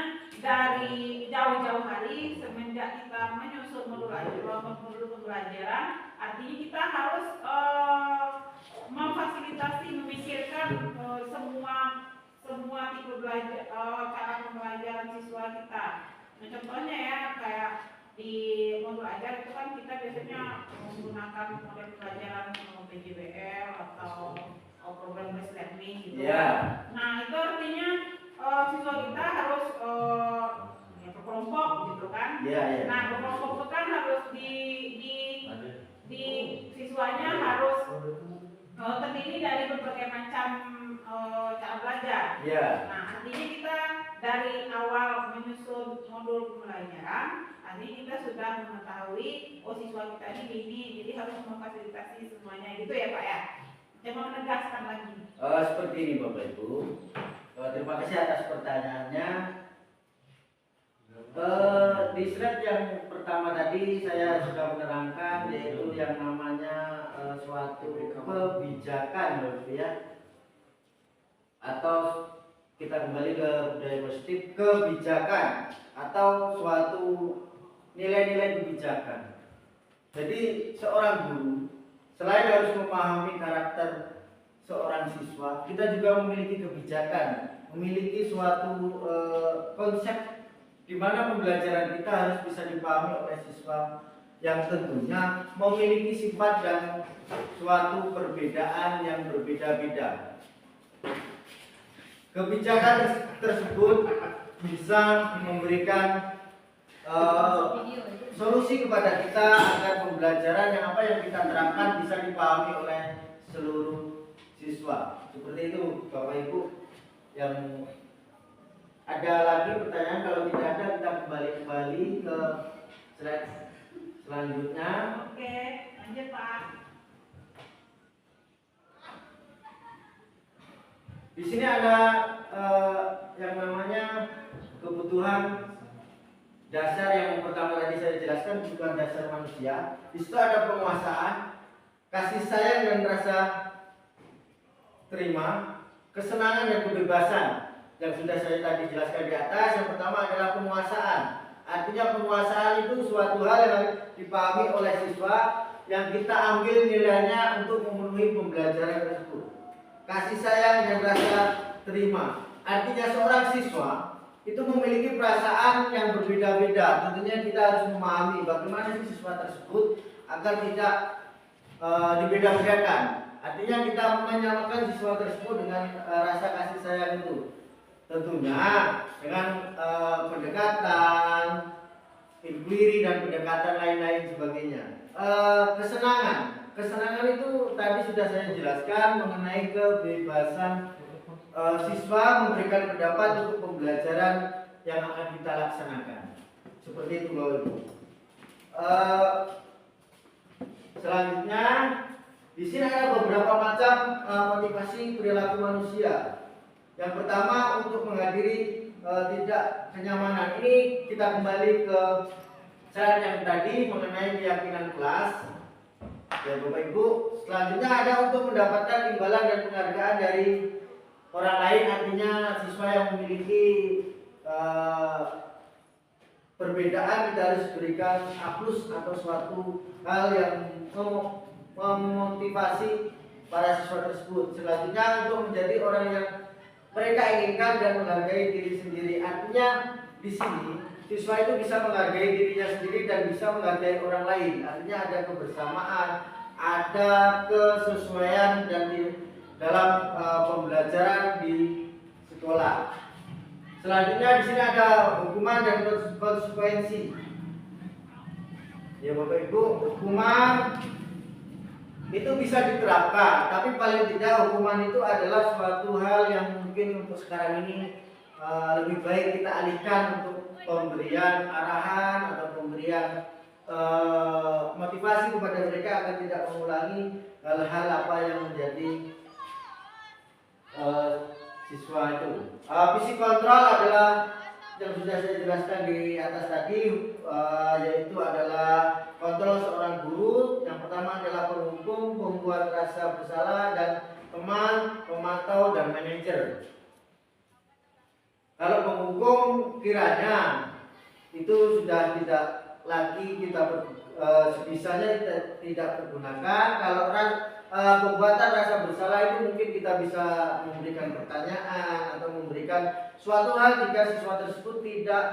dari jauh-jauh hari semenjak kita menyusun modul ajar, modul pembelajaran, artinya kita harus memfasilitasi, memikirkan semua tipe belajar, cara pembelajaran siswa kita. Nah, contohnya ya kayak di modul ajar itu kan kita biasanya menggunakan model pembelajaran PJBL atau program based learning gitu. Ya. Nah, itu artinya siswa kita harus ya, berkelompok gitu kan. Iya. Nah, berkelompok itu kan harus di siswanya harus terdiri dari berbagai macam cara belajar. Iya. Nah, artinya kita dari awal menyusun modul pembelajaran, artinya kita sudah mengetahui siswa kita ini, jadi harus memfasilitasi semuanya gitu ya Pak ya. Saya mau menegaskan lagi. Seperti ini Bapak Ibu. Terima kasih atas pertanyaannya. Di slide yang pertama tadi saya sudah menerangkan yaitu yang namanya suatu kebijakan ya, atau kita kembali ke budaya positif, kebijakan atau suatu nilai-nilai kebijakan. Jadi seorang guru selain harus memahami karakter seorang siswa, kita juga memiliki kebijakan, memiliki suatu konsep di mana pembelajaran kita harus bisa dipahami oleh siswa yang tentunya memiliki sifat dan suatu perbedaan yang berbeda-beda. Kebijakan tersebut bisa memberikan solusi kepada kita agar pembelajaran yang kita terapkan bisa dipahami oleh seluruh siswa. Seperti itu Bapak Ibu. Yang ada lagi pertanyaan? Kalau tidak ada, kita kembali ke slide selanjutnya. Oke, lanjut Pak. Di sini ada yang namanya kebutuhan dasar yang pertama tadi saya jelaskan, kebutuhan dasar manusia. Di situ ada penguasaan, kasih sayang dan rasa terima, kesenangan dan kebebasan. Yang sudah saya tadi jelaskan di atas, yang pertama adalah penguasaan. Artinya penguasaan itu suatu hal yang dipahami oleh siswa yang kita ambil nilainya untuk memenuhi pembelajaran tersebut. Kasih sayang dan rasa terima. Artinya seorang siswa itu memiliki perasaan yang berbeda-beda. Tentunya kita harus memahami bagaimana siswa tersebut agar tidak dibeda-bedakan. Artinya kita menyamakan siswa tersebut dengan rasa kasih sayang itu. Tentunya dengan pendekatan, inquiry dan pendekatan lain-lain sebagainya. Kesenangan itu tadi sudah saya jelaskan mengenai kebebasan siswa memberikan pendapat untuk pembelajaran yang akan kita laksanakan. Seperti itu Bapak Ibu. Selanjutnya di sini ada beberapa macam motivasi perilaku manusia. Yang pertama untuk menghadiri tidak kenyamanan. Ini kita kembali ke slide yang tadi mengenai keyakinan kelas. Ya Bapak Ibu, selanjutnya ada untuk mendapatkan imbalan dan penghargaan dari orang lain, artinya siswa yang memiliki perbedaan kita harus berikan A+ atau suatu hal yang memotivasi para siswa tersebut. Selanjutnya untuk menjadi orang yang mereka inginkan dan menghargai diri sendiri. Artinya di sini siswa itu bisa menghargai dirinya sendiri dan bisa menghargai orang lain. Artinya ada kebersamaan, ada kesesuaian dan dalam pembelajaran di sekolah. Selanjutnya di sini ada hukuman dan konsekuensi. Ya Bapak Ibu, hukuman itu bisa diterapkan, tapi paling tidak hukuman itu adalah suatu hal yang mungkin untuk sekarang ini lebih baik kita alihkan untuk pemberian arahan atau pemberian motivasi kepada mereka agar tidak mengulangi hal-hal apa yang menjadi siswa itu. Fisik kontrol adalah yang sudah saya jelaskan di atas tadi, yaitu adalah kontrol seorang guru. Yang pertama adalah penghukum, pembuat rasa bersalah, dan teman, pemantau, dan manajer. Kalau penghukum kiranya itu sudah tidak lagi kita sebisanya tidak pergunakan. Kalau pembuatan rasa bersalah itu mungkin kita bisa memberikan pertanyaan atau memberikan suatu hal jika siswa tersebut tidak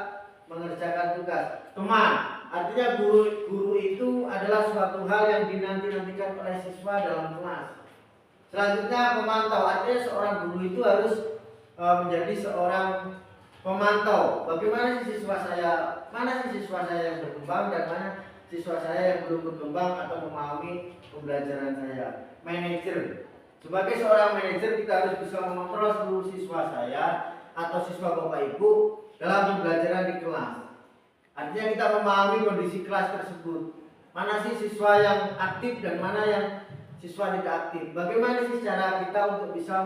mengerjakan tugas. Teman, artinya guru itu adalah suatu hal yang dinanti-nantikan oleh siswa dalam kelas. Selanjutnya pemantau, artinya seorang guru itu harus menjadi seorang pemantau. Bagaimana sih siswa saya, mana sih siswa saya yang berkembang dan mana siswa saya yang belum berkembang atau memahami pembelajaran saya. Manajer, sebagai seorang manajer kita harus bisa mengontrol seluruh siswa saya atau siswa bapak ibu dalam pembelajaran di kelas. Artinya kita memahami kondisi kelas tersebut. Mana sih siswa yang aktif dan mana yang siswa tidak aktif. Bagaimana sih cara kita untuk bisa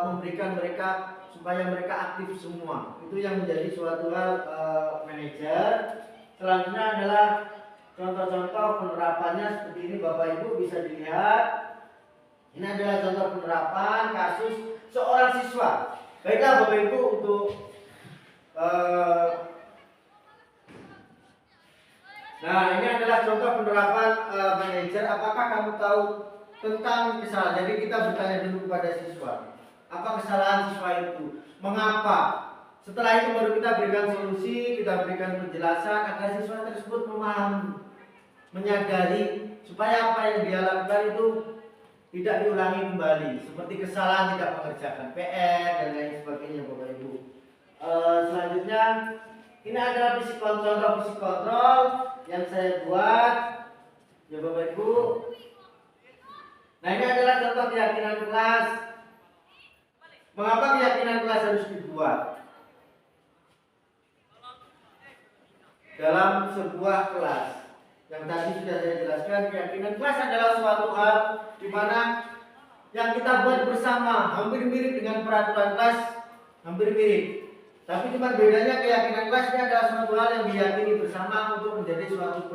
memberikan mereka supaya mereka aktif semua. Itu yang menjadi suatu hal manajer. Selanjutnya adalah contoh-contoh penerapannya seperti ini Bapak Ibu bisa dilihat. Ini adalah contoh penerapan kasus seorang siswa. Baiklah Bapak Ibu untuk nah ini adalah contoh penerapan manajer. Apakah kamu tahu tentang kesalahan? Jadi kita bertanya dulu kepada siswa. Apa kesalahan siswa itu? Mengapa? Setelah itu baru kita berikan solusi, kita berikan penjelasan agar siswa tersebut memahami, menyadari supaya apa yang dia lakukan itu tidak diulangi kembali. Seperti kesalahan tidak mengerjakan PR dan lain sebagainya Bapak Ibu. Selanjutnya ini adalah contoh fisik kontrol yang saya buat ya Bapak Ibu. Nah ini adalah contoh keyakinan kelas. Mengapa keyakinan kelas harus dibuat? Dalam sebuah kelas yang tadi sudah saya jelaskan, keyakinan kelas adalah suatu hal di mana yang kita buat bersama, hampir mirip dengan peraturan kelas, hampir mirip. Tapi cuma bedanya keyakinan kelas ini adalah suatu hal yang diyakini bersama untuk menjadi suatu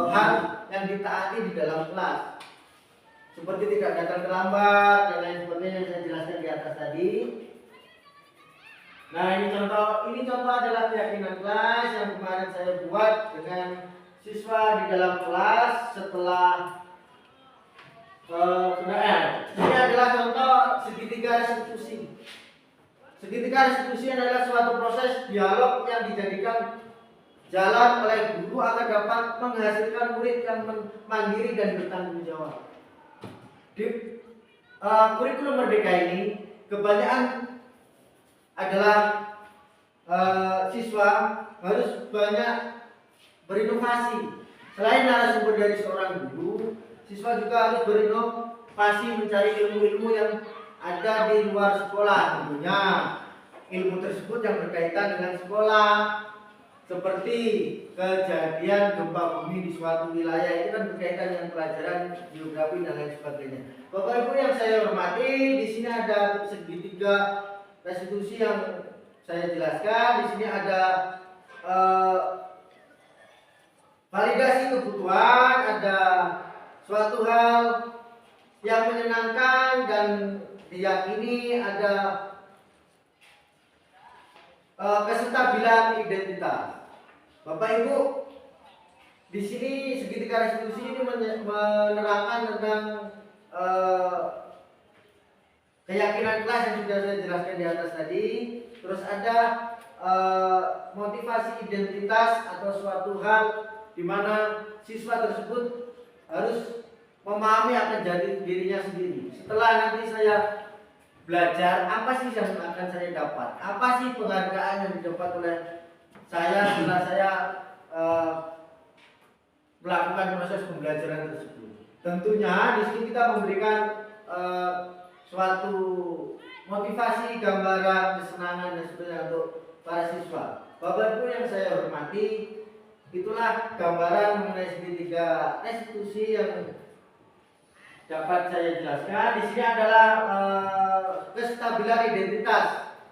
hal yang ditaati di dalam kelas. Seperti tidak datang terlambat dan lain sebagainya yang saya jelaskan di atas tadi. Nah ini contoh adalah keyakinan kelas yang kemarin saya buat dengan siswa di dalam kelas setelah ini adalah contoh segitiga restitusi. Segitiga restitusi adalah suatu proses dialog yang dijadikan jalan oleh guru agar dapat menghasilkan murid yang mandiri dan bertanggung jawab. Di kurikulum Merdeka ini kebanyakan adalah siswa harus banyak berinovasi. Selain narasumber dari seorang guru, siswa juga harus berinovasi mencari ilmu-ilmu yang ada di luar sekolah. Tentunya ilmu tersebut yang berkaitan dengan sekolah, seperti kejadian gempa bumi di suatu wilayah itu kan berkaitan dengan pelajaran geografi dan lain sebagainya. Bapak Ibu yang saya hormati, di sini ada segitiga restitusi yang saya jelaskan. Di sini ada validasi kebutuhan, ada suatu hal yang menyenangkan dan diyakini, ada kestabilan identitas. Bapak Ibu, di sini segitiga restitusi ini menerangkan tentang keyakinan kelas yang sudah saya jelaskan di atas tadi. Terus ada motivasi identitas atau suatu hal di mana siswa tersebut harus memahami akan jadi dirinya sendiri. Setelah nanti saya belajar, apa sih yang akan saya dapat? Apa sih penghargaan yang didapat oleh saya setelah saya melakukan proses pembelajaran tersebut? Tentunya di sini kita memberikan suatu motivasi, gambaran, kesenangan dan sebagainya untuk para siswa. Bapak Ibu yang saya hormati, itulah gambaran mengenai segitiga restitusi yang dapat saya jelaskan. Di sini adalah kestabilan identitas.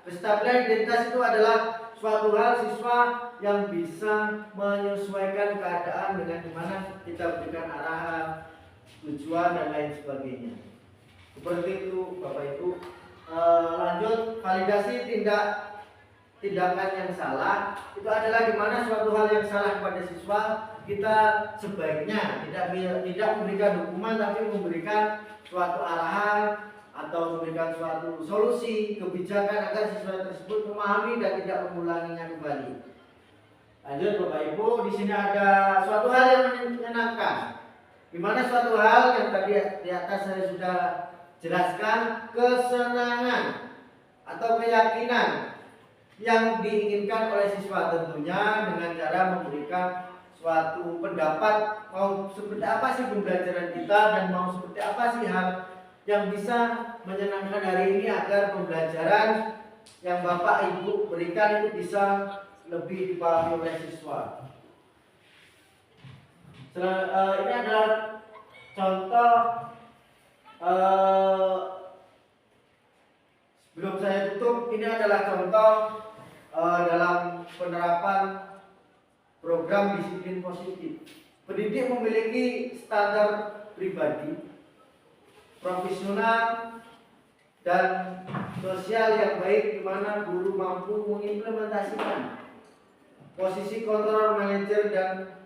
Kestabilan identitas itu adalah suatu hal siswa yang bisa menyesuaikan keadaan dengan dimana kita berikan arahan, tujuan dan lain sebagainya. Seperti itu Bapak Ibu. Lanjut, validasi tindak tindakan yang salah itu adalah di mana suatu hal yang salah kepada siswa, kita sebaiknya tidak memberikan hukuman tapi memberikan suatu arahan atau memberikan suatu solusi kebijakan agar siswa tersebut memahami dan tidak mengulanginya kembali. Lanjut Bapak Ibu, di sini ada suatu hal yang menyenangkan. Di mana suatu hal yang tadi di atas saya sudah jelaskan, kesenangan atau keyakinan yang diinginkan oleh siswa tentunya dengan cara memberikan suatu pendapat mau seperti apa sih pembelajaran kita dan mau seperti apa sih hal yang bisa menyenangkan hari ini agar pembelajaran yang Bapak Ibu berikan itu bisa lebih dipahami oleh siswa. Ini adalah contoh sebelum saya tutup, ini adalah contoh dalam penerapan program disiplin positif. Pendidik memiliki standar pribadi, profesional, dan sosial yang baik di mana guru mampu mengimplementasikan posisi kontrol manajer dan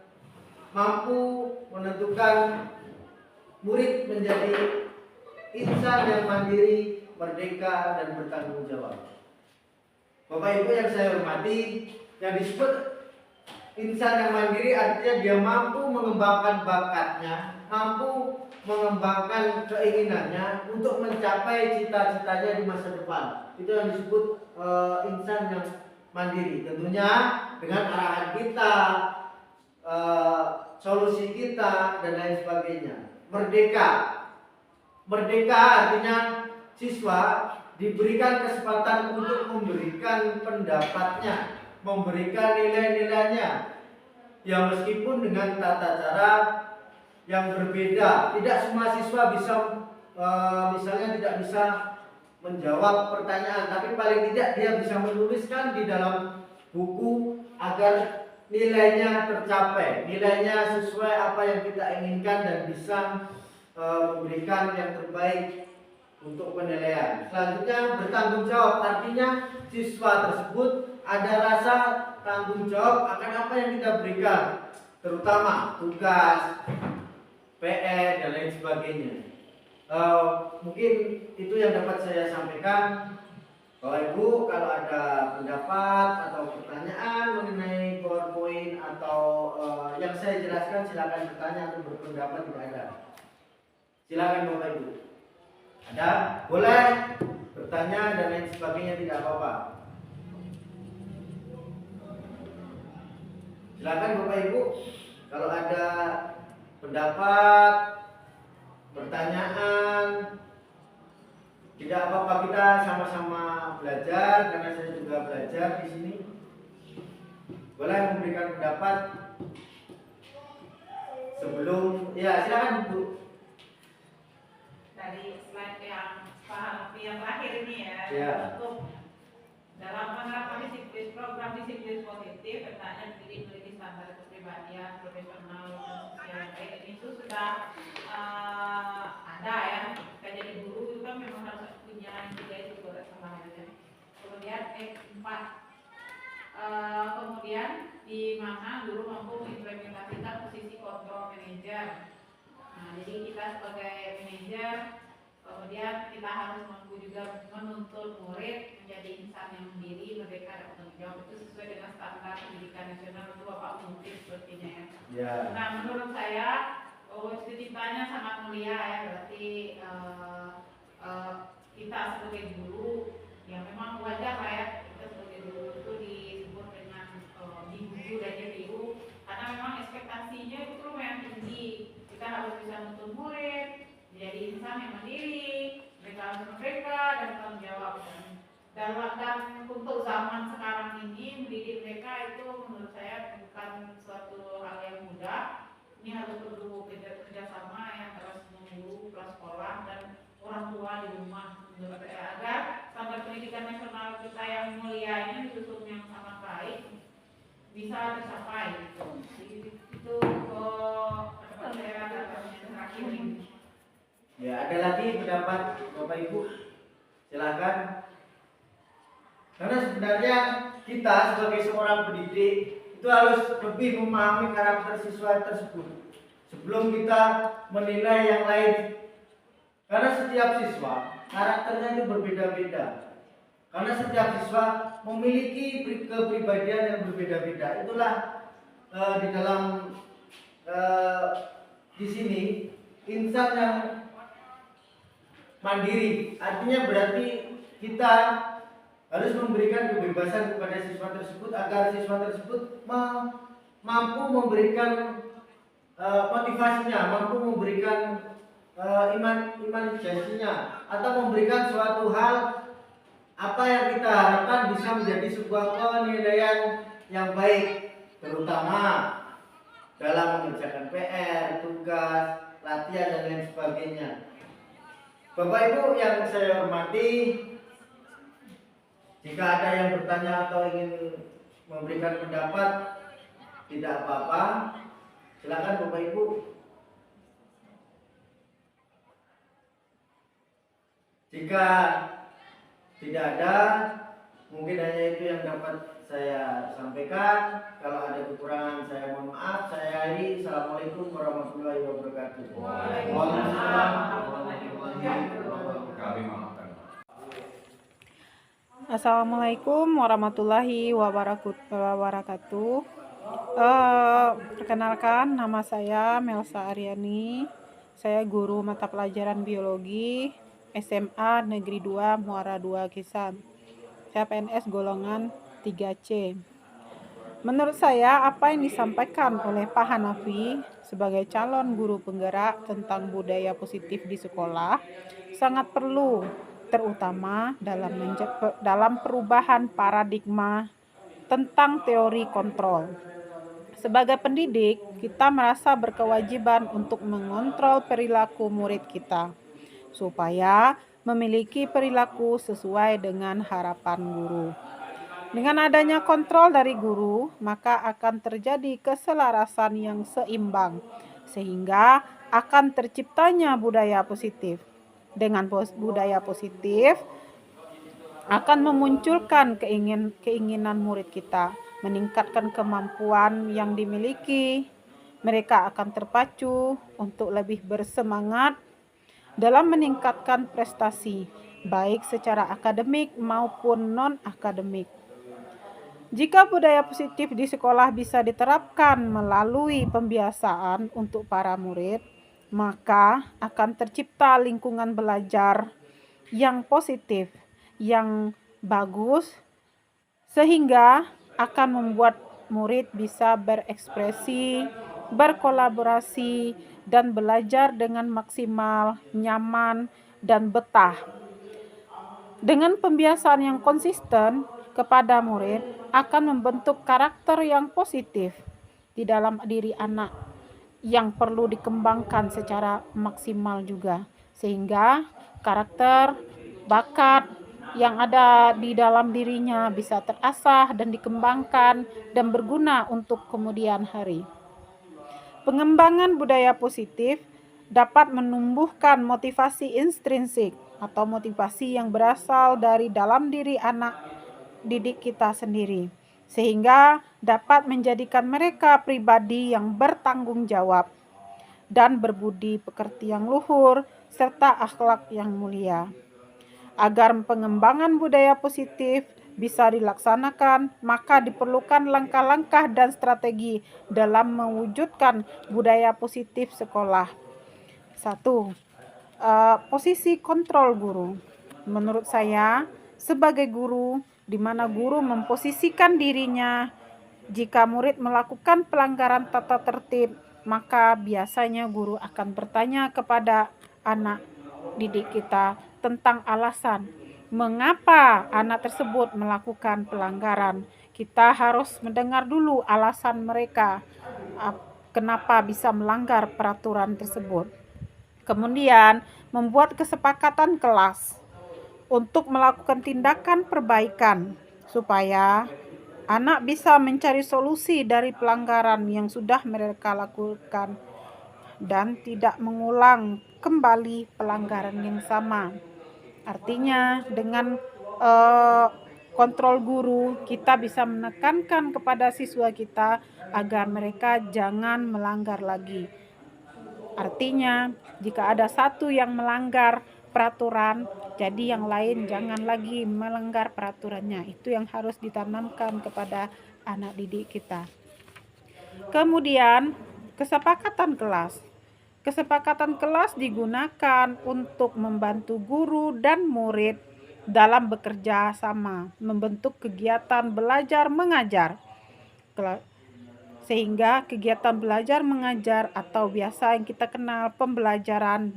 mampu menentukan murid menjadi insan yang mandiri, merdeka, dan bertanggung jawab. Bapak Ibu yang saya hormati, yang disebut insan yang mandiri artinya dia mampu mengembangkan bakatnya, mampu mengembangkan keinginannya untuk mencapai cita-citanya di masa depan. Itu yang disebut insan yang mandiri. Tentunya dengan arahan kita, solusi kita, dan lain sebagainya. Merdeka. Merdeka artinya siswa diberikan kesempatan untuk memberikan pendapatnya, memberikan nilai-nilainya. Ya meskipun dengan tata cara yang berbeda. Tidak semua siswa bisa misalnya tidak bisa menjawab pertanyaan, tapi paling tidak dia bisa menuliskan di dalam buku agar nilainya tercapai, nilainya sesuai apa yang kita inginkan dan bisa memberikan yang terbaik untuk penilaian. Selanjutnya bertanggung jawab, artinya siswa tersebut ada rasa tanggung jawab akan apa yang kita berikan, terutama tugas, PR, dan lain sebagainya. Mungkin itu yang dapat saya sampaikan. Bapak Ibu, kalau ada pendapat atau pertanyaan mengenai PowerPoint atau yang saya jelaskan, silakan bertanya atau berpendapat. Tidak ada, silakan Bapak Ibu. Ada, boleh bertanya dan lain sebagainya, tidak apa-apa. Silakan Bapak Ibu, kalau ada pendapat, pertanyaan, tidak apa-apa, kita sama-sama belajar karena saya juga belajar di sini. Boleh memberikan pendapat sebelum, ya silakan Bu. Dari slide yang terakhir ini Ya. Untuk dalam penerapan disiplin program disiplin positif, hendaknya dididik memiliki standar kepribadian, profesional, dan sosial yang baik. Itu sudah ada ya. Kita jadi guru itu kan memang harus punya tiga itu sama aja. Kemudian 4. Kemudian di mana guru mampu mengimplementasikan posisi kontrol manajer. Nah, jadi kita sebagai manajer, kemudian kita harus mampu juga menuntut murid menjadi insan yang mandiri, merdeka, dan bertanggung jawab. Itu sesuai dengan standar pendidikan nasional. Itu Bapak mungkin sepertinya ya. Ya. Nah, menurut saya cita-citanya sangat mulia ya. Berarti kita sebagai guru, ya memang wajar lah ya kita sebagai guru itu disebut dengan digugu dan ditiru, karena memang ekspektasinya itu lumayan tinggi. Kita harus bisa menuntut murid menjadi insan yang mandiri, mereka harus merdeka dan bertanggung jawab. Dan untuk zaman sekarang ini mendidik mereka itu menurut saya bukan suatu hal yang mudah. Ini harus perlu kerjasama yang terus menunggu sekolah dan orang tua di rumah menurut saya, agar standar pendidikan nasional kita yang mulia ini disusun yang sangat baik bisa tercapai. Jadi itu saya terakhir ini. Ya, ada lagi pendapat Bapak Ibu? Silakan. Karena sebenarnya kita sebagai seorang pendidik itu harus lebih memahami karakter siswa tersebut sebelum kita menilai yang lain. Karena setiap siswa karakternya itu berbeda-beda. Karena setiap siswa memiliki kepribadian yang berbeda-beda. Itulah di dalam di sini insan yang mandiri. Artinya berarti kita harus memberikan kebebasan kepada siswa tersebut agar siswa tersebut mampu memberikan motivasinya, mampu memberikan imanisasinya, atau memberikan suatu hal apa yang kita harapkan bisa menjadi sebuah penilaian yang baik, terutama dalam mengerjakan PR, tugas, latihan dan lain sebagainya. Bapak Ibu yang saya hormati, jika ada yang bertanya atau ingin memberikan pendapat, tidak apa-apa. Silakan Bapak Ibu. Jika tidak ada, mungkin hanya itu yang dapat saya sampaikan. Kalau ada kekurangan saya mohon maaf. Saya akhiri. Assalamualaikum warahmatullahi wabarakatuh. Waalaikumsalam. Kami maafkan. Assalamualaikum warahmatullahi wabarakatuh. Perkenalkan, nama saya Melsa Aryani. Saya guru mata pelajaran biologi SMA Negeri 2 Muara 2 Kisam. Saya PNS golongan 3C. Menurut saya, apa yang disampaikan oleh Pak Hanafi sebagai calon guru penggerak tentang budaya positif di sekolah sangat perlu, terutama dalam perubahan paradigma tentang teori kontrol. Sebagai pendidik, kita merasa berkewajiban untuk mengontrol perilaku murid kita, supaya memiliki perilaku sesuai dengan harapan guru. Dengan adanya kontrol dari guru, maka akan terjadi keselarasan yang seimbang, sehingga akan terciptanya budaya positif. Dengan budaya positif akan memunculkan keinginan murid kita, meningkatkan kemampuan yang dimiliki. Mereka akan terpacu untuk lebih bersemangat dalam meningkatkan prestasi, baik secara akademik maupun non-akademik. Jika budaya positif di sekolah bisa diterapkan melalui pembiasaan untuk para murid, maka akan tercipta lingkungan belajar yang positif, yang bagus, sehingga akan membuat murid bisa berekspresi, berkolaborasi, dan belajar dengan maksimal, nyaman, dan betah. Dengan pembiasaan yang konsisten kepada murid akan membentuk karakter yang positif di dalam diri anak yang perlu dikembangkan secara maksimal juga, sehingga karakter, bakat yang ada di dalam dirinya bisa terasah dan dikembangkan dan berguna untuk kemudian hari. Pengembangan budaya positif dapat menumbuhkan motivasi intrinsik atau motivasi yang berasal dari dalam diri anak didik kita sendiri, sehingga dapat menjadikan mereka pribadi yang bertanggung jawab dan berbudi pekerti yang luhur serta akhlak yang mulia. Agar pengembangan budaya positif bisa dilaksanakan, maka diperlukan langkah-langkah dan strategi dalam mewujudkan budaya positif sekolah. 1. Posisi kontrol guru. Menurut saya, sebagai guru, di mana guru memposisikan dirinya, jika murid melakukan pelanggaran tata tertib, maka biasanya guru akan bertanya kepada anak didik kita tentang alasan mengapa anak tersebut melakukan pelanggaran. Kita harus mendengar dulu alasan mereka, kenapa bisa melanggar peraturan tersebut. Kemudian membuat kesepakatan kelas untuk melakukan tindakan perbaikan supaya anak bisa mencari solusi dari pelanggaran yang sudah mereka lakukan dan tidak mengulang kembali pelanggaran yang sama. Artinya dengan kontrol guru, kita bisa menekankan kepada siswa kita agar mereka jangan melanggar lagi. Artinya, jika ada satu yang melanggar peraturan, jadi yang lain jangan lagi melanggar peraturannya. Itu yang harus ditanamkan kepada anak didik kita. Kemudian, kesepakatan kelas. Kesepakatan kelas digunakan untuk membantu guru dan murid dalam bekerja sama, membentuk kegiatan belajar mengajar. Sehingga kegiatan belajar mengajar atau biasa yang kita kenal pembelajaran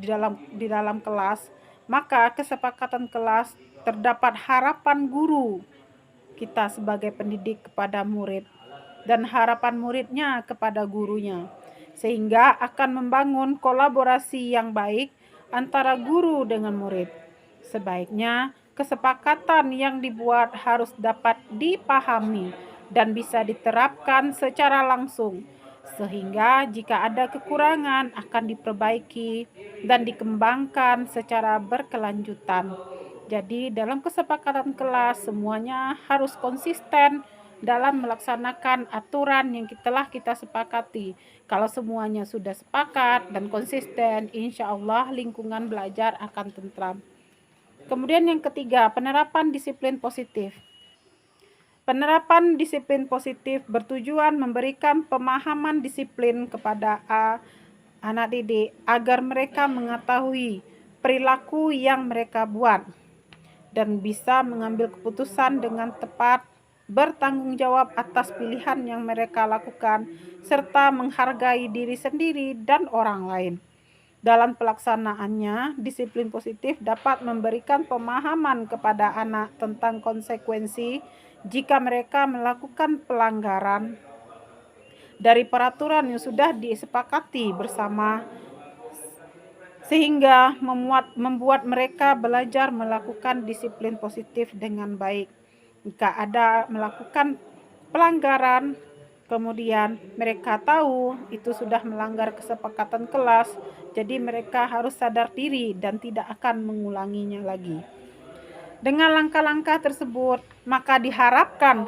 di dalam kelas, maka kesepakatan kelas terdapat harapan guru kita sebagai pendidik kepada murid dan harapan muridnya kepada gurunya, sehingga akan membangun kolaborasi yang baik antara guru dengan murid. Sebaiknya kesepakatan yang dibuat harus dapat dipahami dan bisa diterapkan secara langsung, sehingga jika ada kekurangan akan diperbaiki dan dikembangkan secara berkelanjutan. Jadi dalam kesepakatan kelas semuanya harus konsisten dalam melaksanakan aturan yang telah kita sepakati. Kalau semuanya sudah sepakat dan konsisten, insya Allah lingkungan belajar akan tentram. Kemudian yang ketiga, penerapan disiplin positif. Penerapan disiplin positif bertujuan memberikan pemahaman disiplin kepada anak didik agar mereka mengetahui perilaku yang mereka buat dan bisa mengambil keputusan dengan tepat, bertanggung jawab atas pilihan yang mereka lakukan, serta menghargai diri sendiri dan orang lain. Dalam pelaksanaannya, disiplin positif dapat memberikan pemahaman kepada anak tentang konsekuensi jika mereka melakukan pelanggaran dari peraturan yang sudah disepakati bersama, sehingga membuat mereka belajar melakukan disiplin positif dengan baik. Jika ada melakukan pelanggaran, kemudian mereka tahu itu sudah melanggar kesepakatan kelas, jadi mereka harus sadar diri dan tidak akan mengulanginya lagi. Dengan langkah-langkah tersebut, maka diharapkan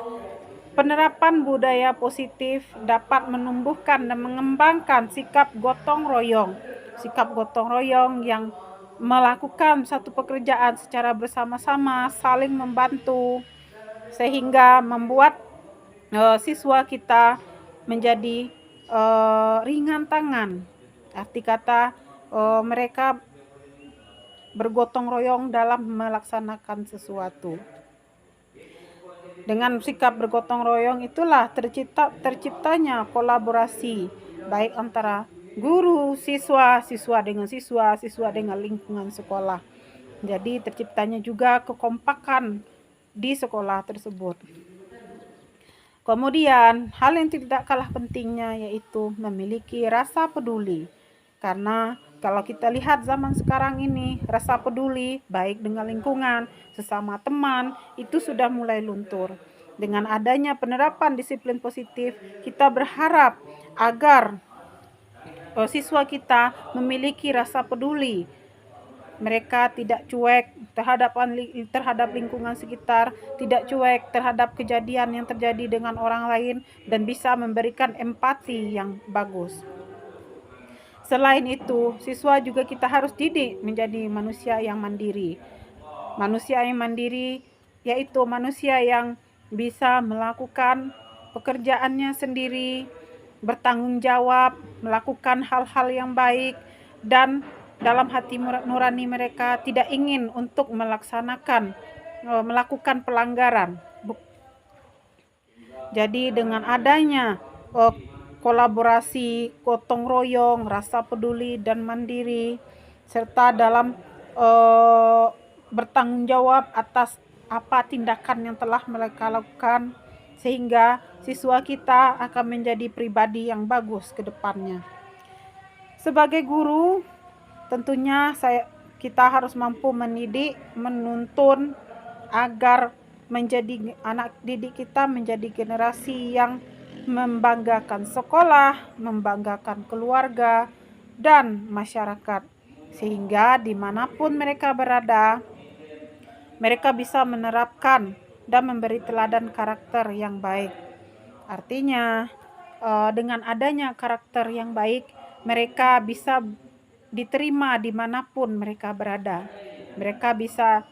penerapan budaya positif dapat menumbuhkan dan mengembangkan sikap gotong royong. Sikap gotong royong yang melakukan satu pekerjaan secara bersama-sama, saling membantu, sehingga membuat siswa kita menjadi ringan tangan. Arti kata mereka bergotong royong dalam melaksanakan sesuatu. Dengan sikap bergotong royong itulah terciptanya kolaborasi baik antara guru, siswa, siswa dengan siswa, siswa dengan lingkungan sekolah. Jadi terciptanya juga kekompakan di sekolah tersebut. Kemudian hal yang tidak kalah pentingnya yaitu memiliki rasa peduli. Karena kalau kita lihat zaman sekarang ini, rasa peduli baik dengan lingkungan, sesama teman, itu sudah mulai luntur. Dengan adanya penerapan disiplin positif, kita berharap agar siswa kita memiliki rasa peduli. Mereka tidak cuek terhadap lingkungan sekitar, tidak cuek terhadap kejadian yang terjadi dengan orang lain, dan bisa memberikan empati yang bagus. Selain itu, siswa juga kita harus didik menjadi manusia yang mandiri. Manusia yang mandiri yaitu manusia yang bisa melakukan pekerjaannya sendiri, bertanggung jawab, melakukan hal-hal yang baik, dan dalam hati nurani mereka tidak ingin untuk melakukan pelanggaran. Jadi dengan adanya kolaborasi, gotong royong, rasa peduli dan mandiri, serta dalam bertanggung jawab atas apa tindakan yang telah mereka lakukan, sehingga siswa kita akan menjadi pribadi yang bagus ke depannya. Sebagai guru, tentunya kita harus mampu mendidik, menuntun agar menjadi anak didik kita menjadi generasi yang membanggakan sekolah, membanggakan keluarga, dan masyarakat. Sehingga dimanapun mereka berada, mereka bisa menerapkan dan memberi teladan karakter yang baik. Artinya, dengan adanya karakter yang baik, mereka bisa diterima dimanapun mereka berada. Mereka bisa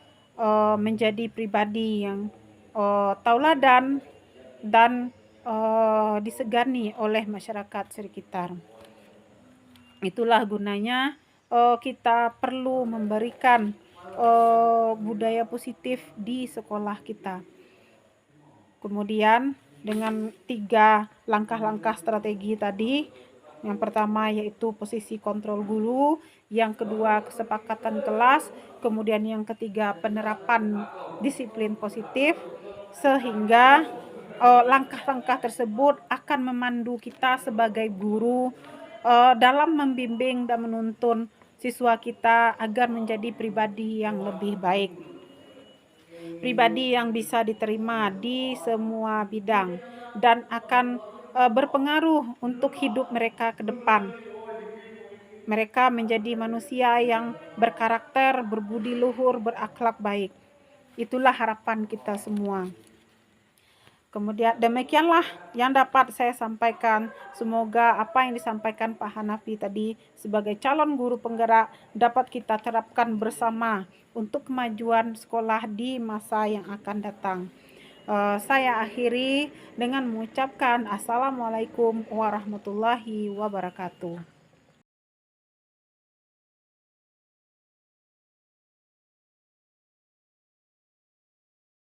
menjadi pribadi yang tauladan dan disegani oleh masyarakat sekitar. Itulah gunanya kita perlu memberikan budaya positif di sekolah kita. Kemudian dengan 3 langkah-langkah strategi tadi, yang pertama yaitu posisi kontrol guru, yang kedua kesepakatan kelas, kemudian yang ketiga penerapan disiplin positif, sehingga langkah-langkah tersebut akan memandu kita sebagai guru dalam membimbing dan menuntun siswa kita agar menjadi pribadi yang lebih baik, pribadi yang bisa diterima di semua bidang dan akan berpengaruh untuk hidup mereka ke depan. Mereka menjadi manusia yang berkarakter, berbudi luhur, berakhlak baik. Itulah harapan kita semua. Kemudian demikianlah yang dapat saya sampaikan. Semoga apa yang disampaikan Pak Hanafi tadi sebagai calon guru penggerak dapat kita terapkan bersama untuk kemajuan sekolah di masa yang akan datang. Saya akhiri dengan mengucapkan Assalamualaikum warahmatullahi wabarakatuh.